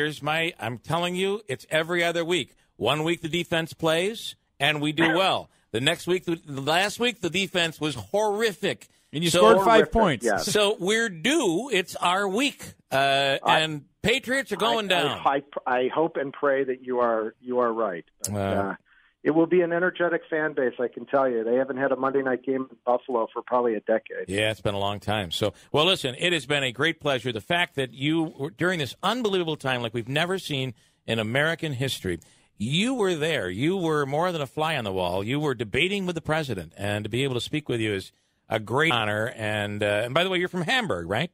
S1: I'm telling you, it's every other week. 1 week the defense plays, and we do well. The next week, last week, the defense was horrific.
S3: And you scored 5 points.
S12: Yes.
S1: So we're due. It's our week. And Patriots are going down.
S12: I hope and pray that you are right. But, it will be an energetic fan base, I can tell you. They haven't had a Monday night game in Buffalo for probably a decade.
S1: Yeah, it's been a long time. So, well, listen, it has been a great pleasure. The fact that you, during this unbelievable time like we've never seen in American history, you were there. You were more than a fly on the wall. You were debating with the president, and to be able to speak with you is a great honor. And by the way, you're from Hamburg, right?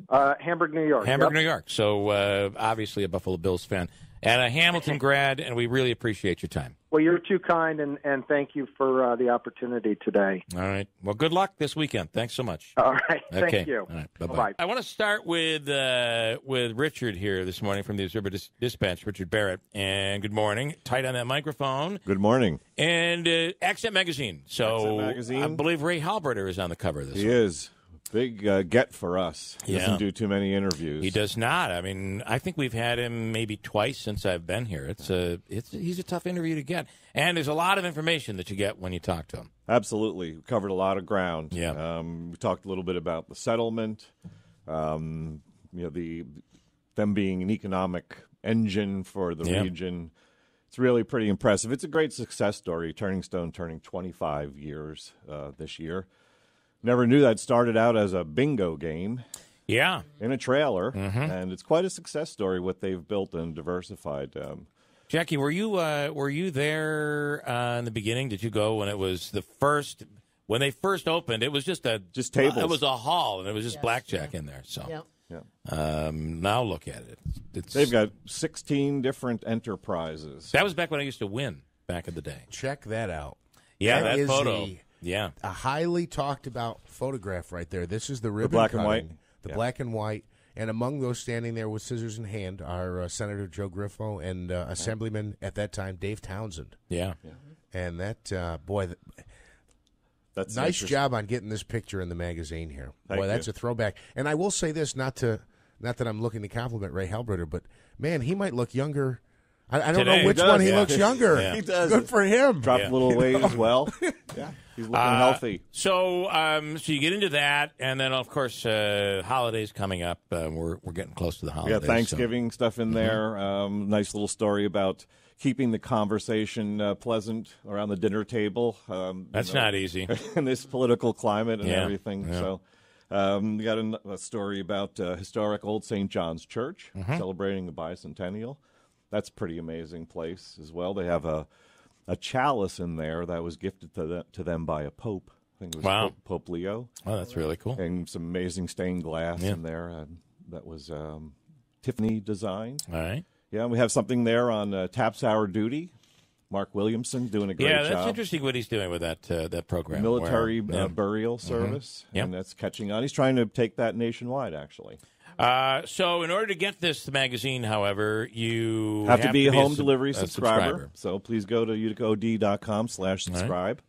S12: Hamburg, New York.
S1: Hamburg, New York. So obviously a Buffalo Bills fan and a Hamilton grad, and we really appreciate your time.
S12: Well, you're too kind, and thank you for the opportunity today.
S1: All right. Well, good luck this weekend. Thanks so much.
S12: All right.
S1: Okay.
S12: Thank you.
S1: All right. Bye-bye.
S12: Bye-bye.
S1: I want to start with Richard here this morning from the Observer Dispatch, Richard Barrett. And good morning. Tight on that microphone.
S13: Good morning.
S1: And Accent Magazine. So
S13: Accent Magazine.
S1: I believe Ray Halberter is on the cover of this.
S13: He is. Big get for us. He
S1: Yeah.
S13: doesn't do too many interviews.
S1: He does not. I mean, I think we've had him maybe twice since I've been here. He's a tough interview to get, and there's a lot of information that you get when you talk to him.
S13: Absolutely. We covered a lot of ground.
S1: Yeah.
S13: We talked a little bit about the settlement, them being an economic engine for the region. It's really pretty impressive. It's a great success story. Turning Stone turning 25 years this year. Never knew that started out as a bingo game.
S1: Yeah.
S13: In a trailer, and it's quite a success story what they've built and diversified.
S1: Jackie, were you there in the beginning? Did you go when it was when they first opened? It was just
S13: tables.
S1: It was a hall, and it was just blackjack in there. So, now look at it.
S13: They've got 16 different enterprises.
S1: That was back when I used to win back in the day.
S2: Check that out.
S1: Yeah, that
S2: is
S1: photo.
S2: A highly talked about photograph right there. This is the ribbon
S13: black
S2: cutting,
S13: and white.
S2: The black and white. And among those standing there with scissors in hand are Senator Joe Griffo and Assemblyman at that time Dave Townsend.
S1: Yeah.
S2: And that
S13: that's
S2: nice job on getting this picture in the magazine here.
S13: Thank
S2: That's
S13: you.
S2: a throwback. And I will say this, not that I'm looking to compliment Ray Halberter, but man, he might look younger. I don't
S1: Today.
S2: know which
S13: He does,
S2: one he
S13: yeah.
S2: looks younger.
S1: Yeah.
S13: He does.
S2: Good for him.
S13: Dropped a little weight as well. Yeah, he's looking healthy.
S1: So you get into that, and then of course holidays coming up. We're getting close to the
S13: We
S1: holidays.
S13: got Thanksgiving stuff in there. Nice little story about keeping the conversation pleasant around the dinner table.
S1: That's not easy
S13: in this political climate and
S1: Yeah,
S13: everything.
S1: yeah.
S13: So we got a story about historic Old St. John's Church celebrating the bicentennial. That's a pretty amazing place as well. They have a chalice in there that was gifted to them by a pope. I think it was Pope Leo.
S1: Oh, that's really cool.
S13: And some amazing stained glass in there that was Tiffany designed.
S1: All right.
S13: Yeah, we have something there on Taps Hour Duty. Mark Williamson doing a great job.
S1: Yeah, that's interesting what he's doing with that program.
S13: Military burial service, and that's catching on. He's trying to take that nationwide, actually.
S1: So in order to get this magazine, however, you
S13: have to be a home delivery
S1: a
S13: subscriber. So please go to utica.com/subscribe.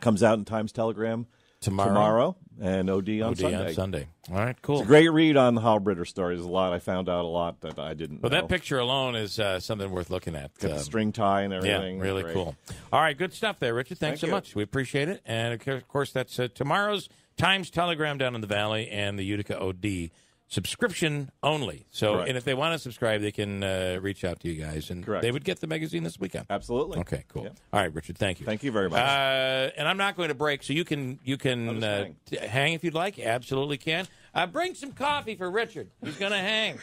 S13: Comes out in Times Telegram tomorrow and OD on Sunday.
S1: All right, cool.
S13: It's a great read on the Halbritter story. There's a lot. I found out a lot that I didn't know.
S1: Well, that picture alone is something worth looking at.
S13: Got the string tie and everything.
S1: Yeah, really
S13: great.
S1: cool. All right, good stuff there, Richard. Thanks so much. We appreciate it. And, of course, that's tomorrow's Times Telegram down in the Valley and the Utica OD. subscription only. So,
S13: Correct.
S1: and if they want to subscribe, they can reach out to you guys, and
S13: Correct.
S1: they would get the magazine this weekend.
S13: Absolutely.
S1: Okay, cool.
S13: Yeah.
S1: All right, Richard, thank you.
S13: Thank you very much.
S1: And I'm not going to break, so you can hang if you'd like. Absolutely can. Bring some coffee for Richard. He's going to hang.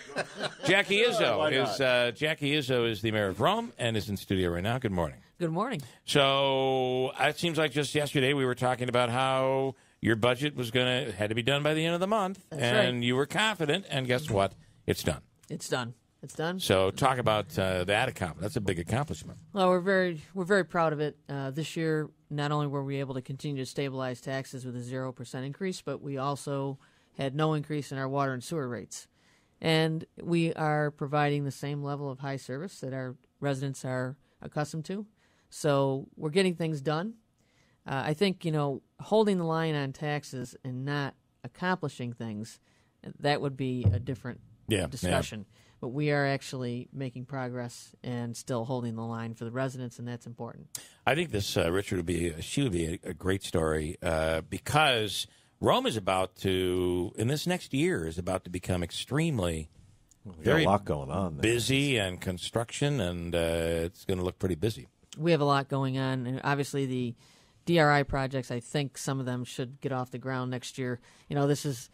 S1: Jackie Izzo is the mayor of Rome and is in studio right now. Good morning.
S14: Good morning.
S1: So it seems like just yesterday we were talking about how your budget had to be done by the end of the month,
S14: That's
S1: and
S14: right.
S1: you were confident, and guess what? It's done.
S14: It's done. It's done.
S1: So talk about that accomplishment. That's a big accomplishment.
S14: Well, we're very proud of it. This year, not only were we able to continue to stabilize taxes with a 0% increase, but we also had no increase in our water and sewer rates. And we are providing the same level of high service that our residents are accustomed to. So we're getting things done. I think, holding the line on taxes and not accomplishing things, that would be a different discussion. Yeah. But we are actually making progress and still holding the line for the residents, and that's important.
S1: I think this, Richard, would be a great story because Rome is about to, in this next year, is about to become extremely
S13: a lot going on there.
S1: Busy and construction, and it's going to look pretty busy.
S14: We have a lot going on, and obviously the DRI projects, I think some of them should get off the ground next year. This is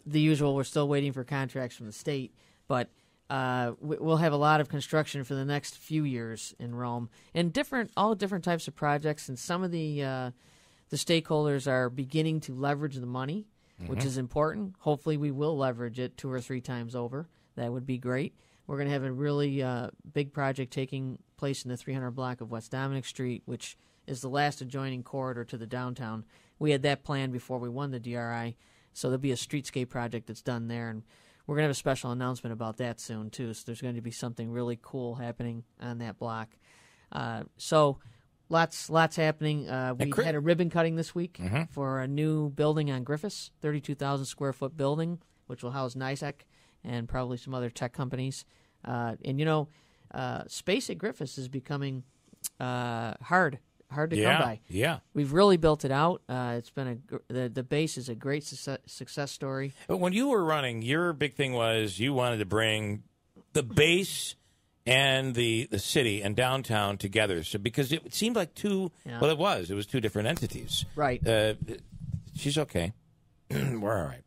S14: the usual. We're still waiting for contracts from the state, but we'll have a lot of construction for the next few years in Rome, and all different types of projects. And some of the stakeholders are beginning to leverage the money, which is important. Hopefully, we will leverage it 2 or 3 times over. That would be great. We're going to have a really big project taking place in the 300 block of West Dominic Street, which is the last adjoining corridor to the downtown. We had that planned before we won the DRI, so there'll be a streetscape project that's done there, and we're going to have a special announcement about that soon, too. So there's going to be something really cool happening on that block. So lots happening. We had a ribbon cutting this week for a new building on Griffiths, 32,000 square foot building, which will house NISEC and probably some other tech companies. Space at Griffiths is becoming hard to come by.
S1: Yeah,
S14: we've really built it out. It's been the base is a great success story.
S1: But when you were running, your big thing was you wanted to bring the base and the city and downtown together. So because it seemed like well, it was 2 different entities.
S14: Right.
S1: She's okay. We're all right.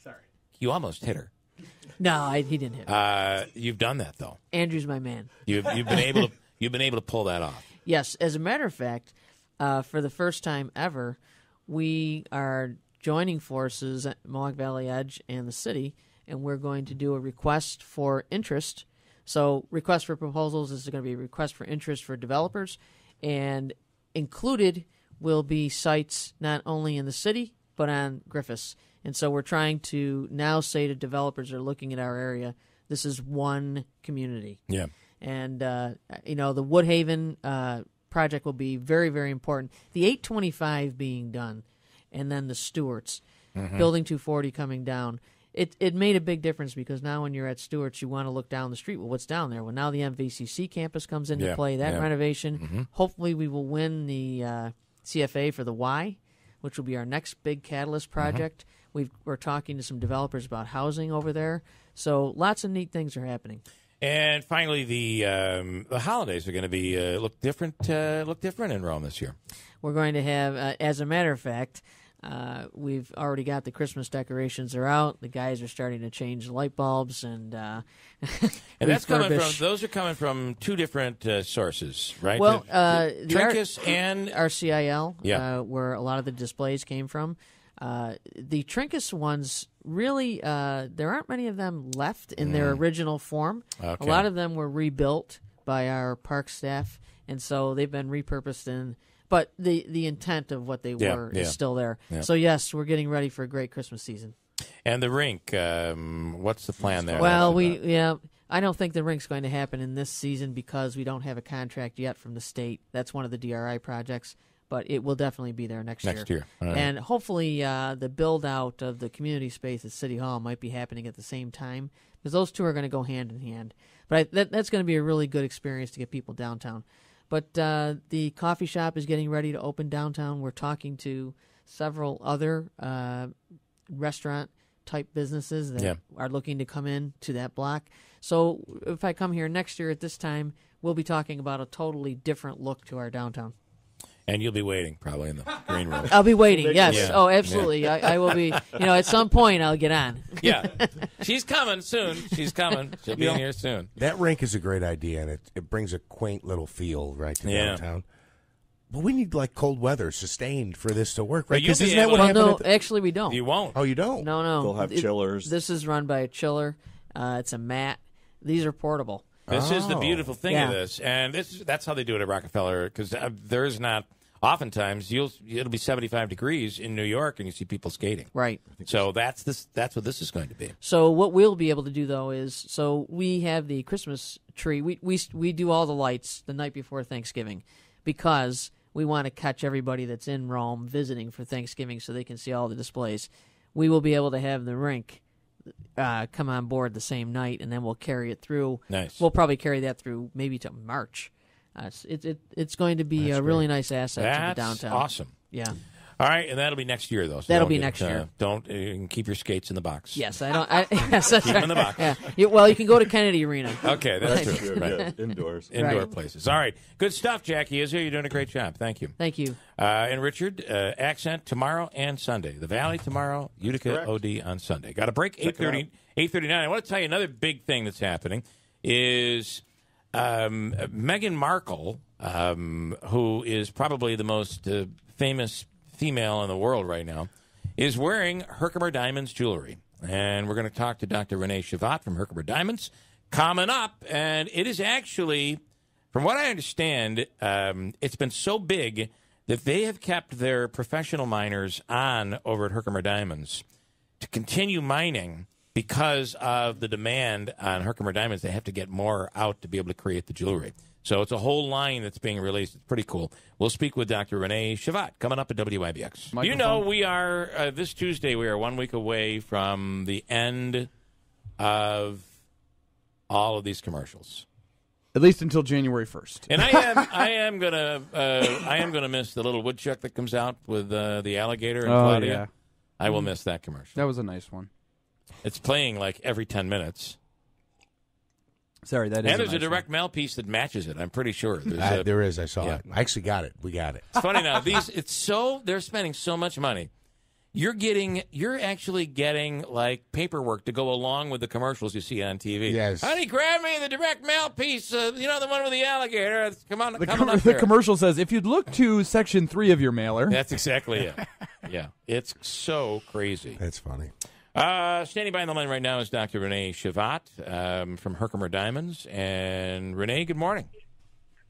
S14: Sorry.
S1: You almost hit her.
S14: No, he didn't hit me.
S1: You've done that though.
S14: Andrew's my man.
S1: You've been able to pull that off.
S14: Yes, as a matter of fact, for the first time ever, we are joining forces at Mohawk Valley Edge and the city, and we're going to do a request for interest. So request for proposals is going to be a request for interest for developers, and included will be sites not only in the city, but on Griffiths. And so we're trying to now say to developers that are looking at our area, this is one community.
S1: Yeah.
S14: And, the Woodhaven project will be very, very important. The 825 being done, and then the Stewarts, Building 240 coming down. It made a big difference because now when you're at Stewarts, you want to look down the street. Well, what's down there? Well, now the MVCC campus comes into play, that renovation. Hopefully we will win the CFA for the Y, which will be our next big catalyst project. We're talking to some developers about housing over there. So lots of neat things are happening.
S1: And finally, the holidays are going to be look different in Rome this year.
S14: We're going to have, as a matter of fact, we've already got the Christmas decorations are out. The guys are starting to change light bulbs and
S1: and that's those are coming from 2 different sources, right?
S14: Well,
S1: Trinkus and
S14: RCIL, where a lot of the displays came from. The Trinkus ones, really, there aren't many of them left in their original form.
S1: Okay.
S14: A lot of them were rebuilt by our park staff, and so they've been repurposed but the intent of what they were is still there. Yeah. So, yes, we're getting ready for a great Christmas season.
S1: And the rink, what's the plan there?
S14: Well, I don't think the rink's going to happen in this season because we don't have a contract yet from the state. That's one of the DRI projects, but it will definitely be there next year.
S1: Right.
S14: And hopefully the build-out of the community space at City Hall might be happening at the same time because those 2 are going to go hand in hand. But that's going to be a really good experience to get people downtown. But the coffee shop is getting ready to open downtown. We're talking to several other restaurant type businesses that are looking to come in to that block. So if I come here next year at this time, we'll be talking about a totally different look to our downtown.
S1: And you'll be waiting probably in the green room.
S14: I'll be waiting, yes. Yeah. Oh, absolutely. Yeah. I will be, at some point I'll get on.
S1: Yeah. She's coming soon. She's coming. She'll be in here soon.
S2: That rink is a great idea, and it brings a quaint little feel right to downtown. But we need, cold weather sustained for this to work, right?
S1: Because
S2: isn't that what happened?
S14: No, actually we don't.
S1: You won't.
S2: Oh, you don't?
S14: No.
S13: They'll have chillers.
S14: This is run by a chiller. It's a mat. These are portable.
S1: This is the beautiful thing of this, and that's how they do it at Rockefeller, because there's not... Oftentimes, it'll be 75 degrees in New York, and you see people skating.
S14: Right.
S1: So that's what this is going to be.
S14: So what we'll be able to do, though, is we have the Christmas tree. We do all the lights the night before Thanksgiving because we want to catch everybody that's in Rome visiting for Thanksgiving so they can see all the displays. We will be able to have the rink come on board the same night, and then we'll carry it through.
S1: Nice.
S14: We'll probably carry that through maybe to March. It's going to be a really nice asset to the downtown.
S1: Awesome.
S14: Yeah.
S1: All right, and that'll be next year, though. So
S14: that'll be next year.
S1: Don't keep your skates in the box.
S14: Yes, I don't. Yes, that's
S1: keep them in the box.
S14: Yeah. You can go to Kennedy Arena.
S1: Okay, that's true. Right.
S13: Indoors.
S1: Indoor places. All right. Good stuff, Jackie Izzo. You're doing a great job. Thank you.
S14: Thank you.
S1: And Richard, Accent tomorrow and Sunday. The Valley tomorrow, Utica OD on Sunday. Got a break, 8:39. I want to tell you another big thing that's happening is Meghan Markle, who is probably the most famous female in the world right now, is wearing Herkimer Diamonds jewelry. And we're going to talk to Dr. Renee Shavat from Herkimer Diamonds coming up. And it is actually, from what I understand, it's been so big that they have kept their professional miners on over at Herkimer Diamonds to continue mining because of the demand on Herkimer Diamonds. They have to get more out to be able to create the jewelry. So it's a whole line that's being released. It's pretty cool. We'll speak with Dr. Renee Shavat coming up at WIBX.
S3: Microphone.
S1: You know, we are, this Tuesday, we are 1 week away from the end of all of these commercials.
S3: At least until January 1st.
S1: And I am gonna miss the little woodchuck that comes out with the alligator and Claudia.
S3: Yeah.
S1: I will miss that commercial.
S3: That was a nice one.
S1: It's playing every 10 minutes.
S3: Sorry, that is.
S1: And there's a direct mail piece that matches it. I'm pretty sure.
S2: There is. I saw it. I actually got it. We got it.
S1: It's funny now. They're spending so much money. You're actually getting paperwork to go along with the commercials you see on TV.
S2: Yes.
S1: Honey, grab me the direct mail piece. The one with the alligator. Come on,
S3: the commercial says, if you'd look to Section 3 of your mailer.
S1: That's exactly it. Yeah, it's so crazy.
S2: That's funny.
S1: Standing by on the line right now is Dr. Renee Shavat from Herkimer Diamonds. And Renee, good morning.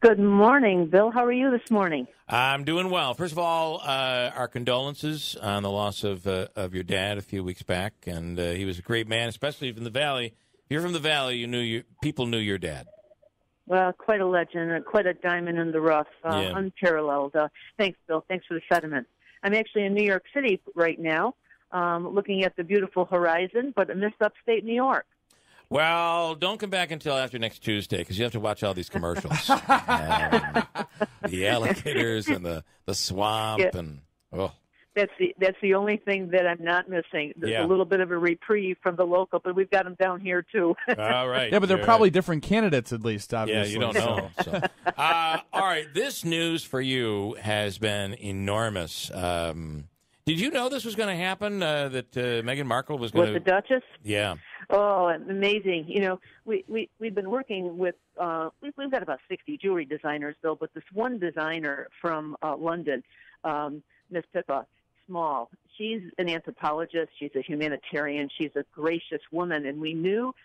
S15: Good morning, Bill. How are you this morning?
S1: I'm doing well. First of all, our condolences on the loss of your dad a few weeks back. And he was a great man, especially from the Valley. If you're from the Valley, people knew your dad.
S15: Well, quite a legend, quite a diamond in the rough, unparalleled. Thanks, Bill. Thanks for the sentiment. I'm actually in New York City right now. Looking at the beautiful horizon, but I missed upstate New York.
S1: Well, don't come back until after next Tuesday because you have to watch all these commercials. The alligators and the swamp and
S15: That's the only thing that I'm not missing. There's a little bit of a reprieve from the local, but we've got them down here too.
S1: All right.
S3: Yeah, but they're probably different candidates at least, obviously.
S1: Yeah, you don't know. So. All right, this news for you has been enormous. Did you know this was going to happen, that Meghan Markle was going to...
S15: With the Duchess?
S1: Yeah.
S15: Oh, amazing. We've been working with, we've got about 60 jewelry designers, Bill, but this one designer from London, Miss Pippa Small, she's an anthropologist, she's a humanitarian, she's a gracious woman, and we knew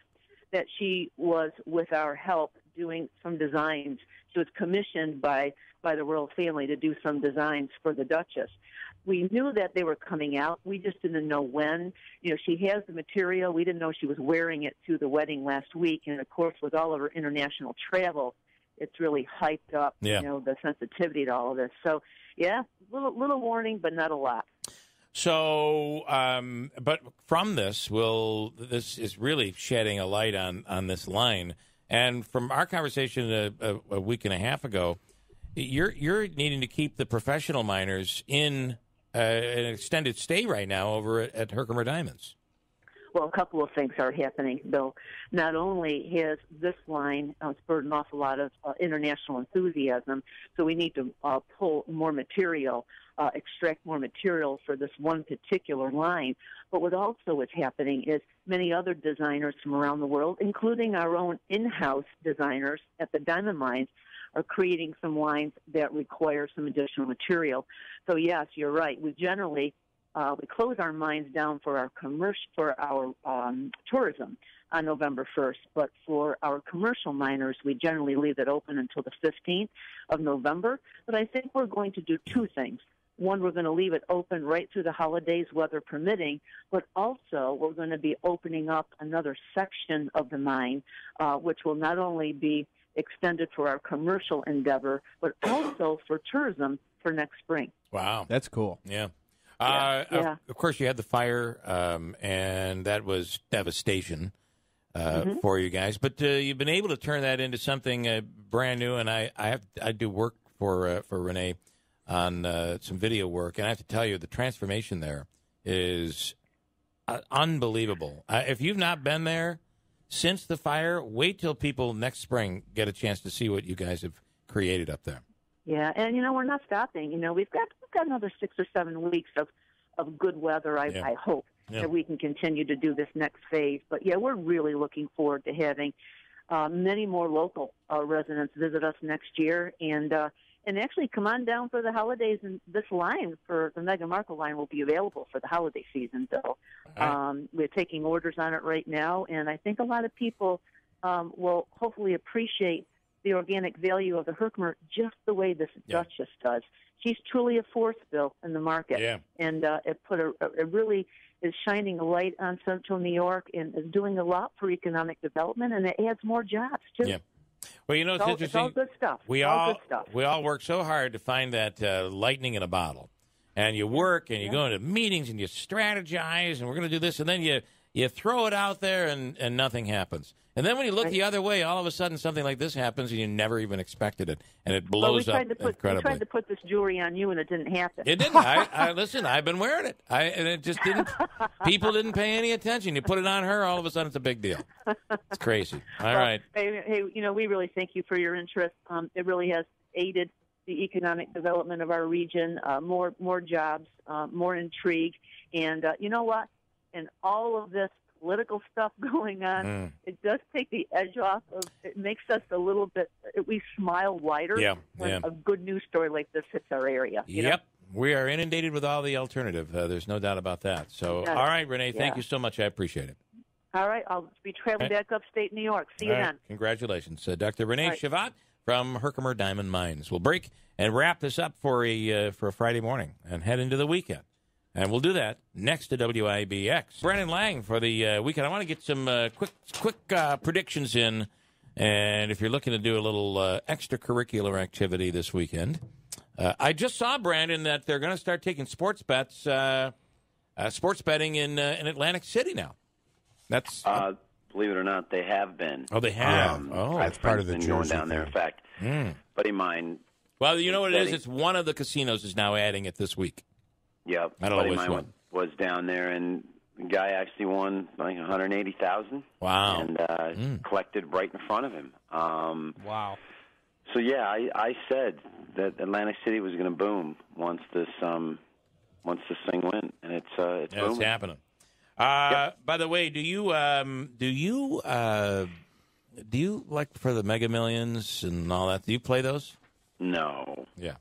S15: that she was, with our help, doing some designs. She was commissioned by the royal family to do some designs for the Duchess. We knew that they were coming out. We just didn't know when. She has the material. We didn't know she was wearing it to the wedding last week. And, of course, with all of her international travel, it's really hyped up, the sensitivity to all of this. So, little warning, but not a lot.
S1: So, but from this, this is really shedding a light on this line. And from our conversation a week and a half ago, you're needing to keep the professional miners in an extended stay right now over at Herkimer Diamonds.
S15: Well, a couple of things are happening, Bill. Not only has this line spurred an awful lot of international enthusiasm, so we need to pull more material, extract more material for this one particular line. But what also is happening is many other designers from around the world, including our own in-house designers at the diamond mines, are creating some lines that require some additional material. So yes, you're right. We generally we close our mines down for our tourism on November 1st, but for our commercial miners, we generally leave it open until the 15th of November. But I think we're going to do two things. One, we're going to leave it open right through the holidays, weather permitting, but also we're going to be opening up another section of the mine, which will not only be extended for our commercial endeavor, but also for tourism for next spring.
S1: Wow.
S3: That's cool.
S1: Yeah.
S15: Yeah.
S1: Of course, you had the fire, and that was devastation for you guys. But you've been able to turn that into something brand new. And I do work for Renee on some video work, and I have to tell you, the transformation there is unbelievable. If you've not been there since the fire, wait till people next spring get a chance to see what you guys have created up there.
S15: Yeah, and we're not stopping. We've got another 6 or 7 weeks of good weather. I hope that we can continue to do this next phase. But yeah, we're really looking forward to having many more local residents visit us next year, and actually come on down for the holidays. And this line for the Meghan Markle line will be available for the holiday season, Bill. We're taking orders on it right now, and I think a lot of people will hopefully appreciate the organic value of the Herkimer just the way this Duchess does. She's truly a force, Bill, in the market.
S1: Yeah.
S15: And it really is shining a light on Central New York and is doing a lot for economic development, and it adds more jobs, too.
S1: Yeah. Well, it's interesting.
S15: It's all good stuff.
S1: We all work so hard to find that lightning in a bottle. And you work, and you go into meetings, and you strategize, and we're going to do this, and then you throw it out there, and nothing happens. And then when you look the other way, all of a sudden something like this happens, and you never even expected it, and it blows up incredibly.
S15: We tried to put this jewelry on you, and it didn't happen.
S1: It didn't. Listen, I've been wearing it, and it just didn't. People didn't pay any attention. You put it on her, all of a sudden it's a big deal. It's crazy. All right.
S15: Hey, we really thank you for your interest. It really has aided the economic development of our region, more jobs, more intrigue, and you know what? In all of this political stuff going on, it does take the edge off of. It makes us a little bit. We smile wider when a good news story like this hits our area.
S1: Yep, we are inundated with all the alternative. There's no doubt about that. So, all right, Renee, thank you so much. I appreciate it.
S15: All right, I'll be traveling back upstate New York. See you then.
S1: Congratulations, Dr. Renee Shavat from Herkimer Diamond Mines. We'll break and wrap this up for a Friday morning and head into the weekend. And we'll do that next to WIBX. Brandon Lang for the weekend. I want to get some quick predictions in. And if you're looking to do a little extracurricular activity this weekend, I just saw, Brandon, that they're going to start taking sports bets, sports betting in Atlantic City now. That's
S16: believe it or not, they have been.
S1: Oh, they have.
S16: That's part of the been going down there. In fact, buddy of mine.
S1: Well, you know what it is? It's one of the casinos is now adding it this week.
S16: Yep.
S1: I don't know which one.
S16: Was down there, and the guy actually won like $180,000.
S1: Wow.
S16: And collected right in front of him.
S3: Wow.
S16: So yeah, I said that Atlantic City was going to boom once this thing went, and it's booming.
S1: It's happening. By the way, do you like for the Mega Millions and all that? Do you play those?
S16: No.
S1: Yeah.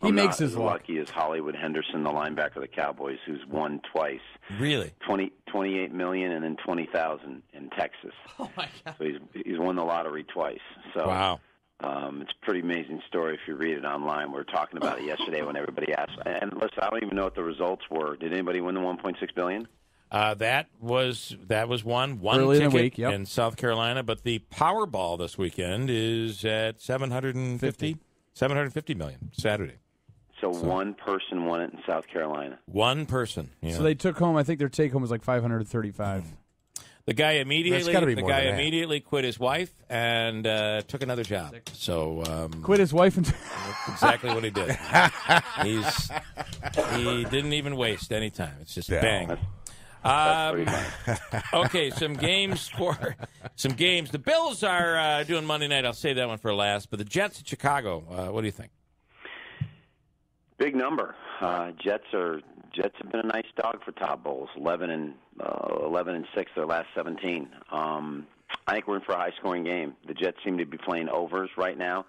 S3: He makes
S16: his
S3: luck.
S16: Lucky as Hollywood Henderson, the linebacker of the Cowboys, who's won twice.
S1: Really?
S16: $28 million and then $20,000 in Texas.
S3: Oh my God!
S16: So he's won the lottery twice. So
S1: wow.
S16: It's a pretty amazing story if you read it online. We were talking about it yesterday when everybody asked. And listen, I don't even know what the results were. Did anybody win the $1.6 billion?
S1: That was one
S3: early
S1: ticket
S3: in the week,
S1: in South Carolina, but the Powerball this weekend is at $750 million Saturday.
S16: So one person won it in South Carolina.
S1: One person. Yeah.
S3: So they took home. I think their take home was like $535.
S1: The guy immediately quit his wife and took another job. So
S3: quit his wife and
S1: that's exactly what he did. He didn't even waste any time. It's just bang. Okay, some games. The Bills are doing Monday night. I'll save that one for last. But the Jets at Chicago, what do you think?
S16: Big number. Jets have been a nice dog for Todd Bowles. 11-6 their last 17. I think we're in for a high-scoring game. The Jets seem to be playing overs right now.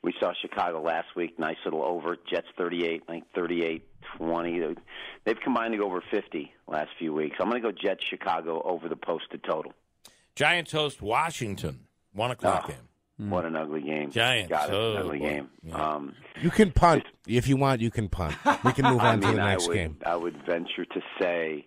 S16: We saw Chicago last week, nice little over. Jets 38, I think 38-20. They've combined to go over 50 last few weeks. I'm going to go Jets Chicago over the posted total.
S1: Giants host Washington, 1 o'clock game.
S16: What an ugly game.
S1: Giants.
S16: Got it, an ugly game.
S1: Yeah.
S2: You can punt. If you want, you can punt. We can move on to the next game.
S16: I would venture to say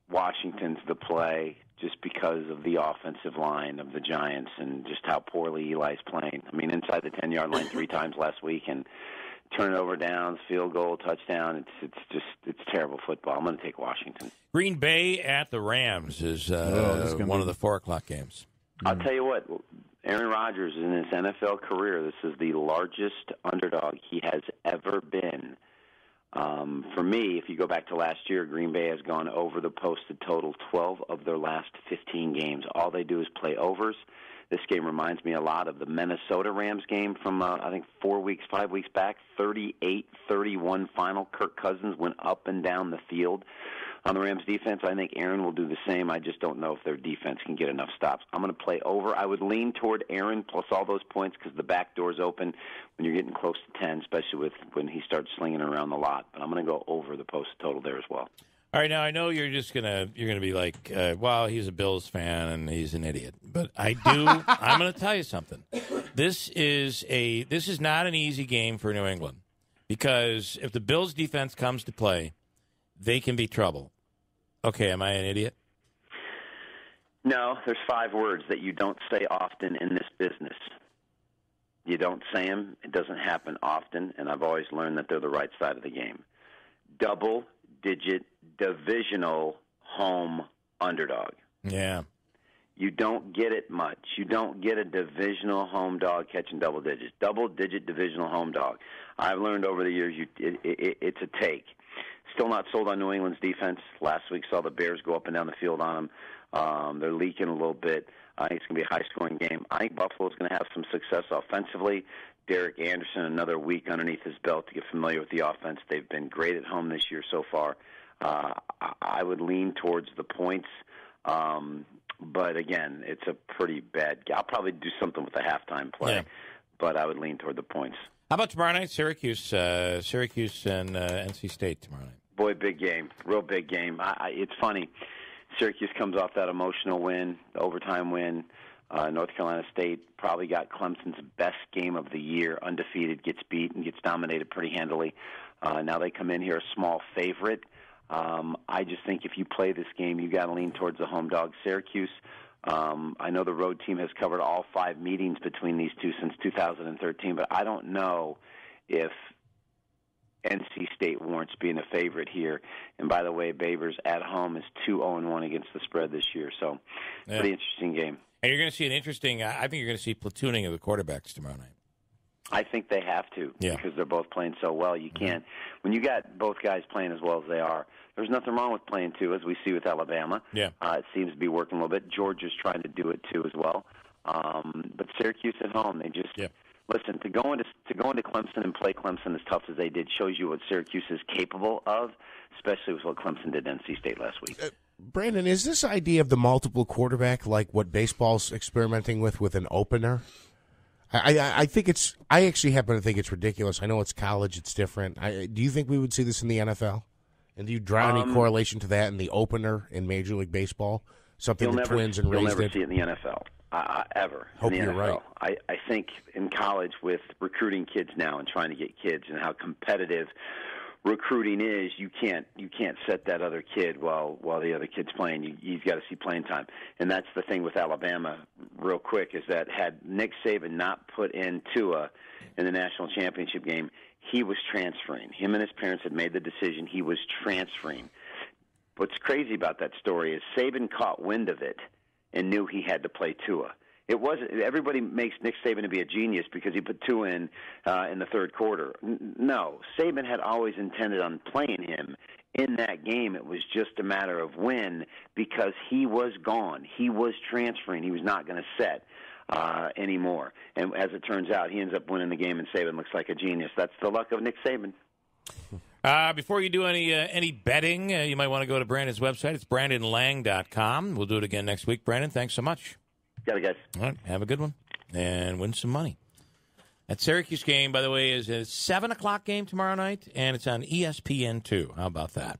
S16: Washington's the play just because of the offensive line of the Giants and just how poorly Eli's playing. I mean, inside the 10-yard line 3 times last week and turnover downs, field goal, touchdown. It's terrible football. I'm going to take Washington.
S1: Green Bay at the Rams is one of the 4 o'clock games.
S16: I'll tell you what, Aaron Rodgers in his NFL career, this is the largest underdog he has ever been. For me, if you go back to last year, Green Bay has gone over the posted total 12 of their last 15 games. All they do is play overs. This game reminds me a lot of the Minnesota Rams game from, I think, 5 weeks back, 38-31 final. Kirk Cousins went up and down the field on the Rams defense. I think Aaron will do the same. I just don't know if their defense can get enough stops. I'm going to play over. I would lean toward Aaron plus all those points because the back door's open when you're getting close to 10, especially when he starts slinging around the lot. But I'm going to go over the post total there as well.
S1: All right, now I know you're gonna be like, well, he's a Bills fan and he's an idiot. But I'm going to tell you something. This is not an easy game for New England because if the Bills defense comes to play, they can be trouble. Okay, am I an idiot?
S16: No, there's 5 words that you don't say often in this business. You don't say them. It doesn't happen often, and I've always learned that they're the right side of the game. Double-digit divisional home underdog.
S1: Yeah.
S16: You don't get it much. You don't get a divisional home dog catching double digits. Double-digit divisional home dog. I've learned over the years it's a take. Still not sold on New England's defense. Last week saw the Bears go up and down the field on them. They're leaking a little bit. I think it's going to be a high-scoring game. I think Buffalo's going to have some success offensively. Derek Anderson, another week underneath his belt to get familiar with the offense. They've been great at home this year so far. I would lean towards the points. But, again, it's a pretty bad – I'll probably do something with the halftime play. But I would lean toward the points.
S1: How about tomorrow night, Syracuse and NC State tomorrow night?
S16: Boy, big game, real big game. It's funny. Syracuse comes off that emotional win, the overtime win. North Carolina State probably got Clemson's best game of the year, undefeated, gets beat and gets dominated pretty handily. Now they come in here a small favorite. I just think if you play this game, you got to lean towards the home dog. Syracuse, I know the road team has covered all 5 meetings between these two since 2013, but I don't know if NC State warrants being a favorite here. And by the way, Babers at home is 2-0-1 against the spread this year, so pretty interesting game.
S1: And you're going to see an interesting. I think you're going to see platooning of the quarterbacks tomorrow night.
S16: I think they have to because they're both playing so well. You can't when you got both guys playing as well as they are. There's nothing wrong with playing two, as we see with Alabama.
S1: Yeah,
S16: it seems to be working a little bit. Georgia's trying to do it too as well. But Syracuse at home, they just listen to go into Clemson and play Clemson as tough as they did shows you what Syracuse is capable of, especially with what Clemson did to NC State last week.
S2: Brandon, is this idea of the multiple quarterback like what baseball's experimenting with an opener? I think it's. I actually happen to think it's ridiculous. I know it's college; it's different. Do you think we would see this in the NFL? And do you draw any correlation to that in the opener in Major League Baseball? Something the Twins and Rays did?
S16: You'll never see it in the NFL ever.
S2: Hope
S16: in the
S2: you're
S16: NFL.
S2: right.
S16: I think in college with recruiting kids now and trying to get kids and how competitive recruiting is, you can't set that other kid while the other kid's playing. You've got to see playing time, and that's the thing with Alabama. Real quick, is that had Nick Saban not put in Tua in the national championship game, he was transferring. Him and his parents had made the decision. He was transferring. What's crazy about that story is Saban caught wind of it and knew he had to play Tua. It wasn't. Everybody makes Nick Saban to be a genius because he put 2 in the third quarter. No, Saban had always intended on playing him in that game. It was just a matter of when, because he was gone. He was transferring. He was not going to set anymore. And as it turns out, he ends up winning the game, and Saban looks like a genius. That's the luck of Nick Saban.
S1: Before you do any betting, you might want to go to Brandon's website. It's BrandonLang.com. We'll do it again next week. Brandon, thanks so much.
S16: Got it, guys.
S1: All right, have a good one and win some money. That Syracuse game, by the way, is a 7 o'clock game tomorrow night, and it's on ESPN2. How about that?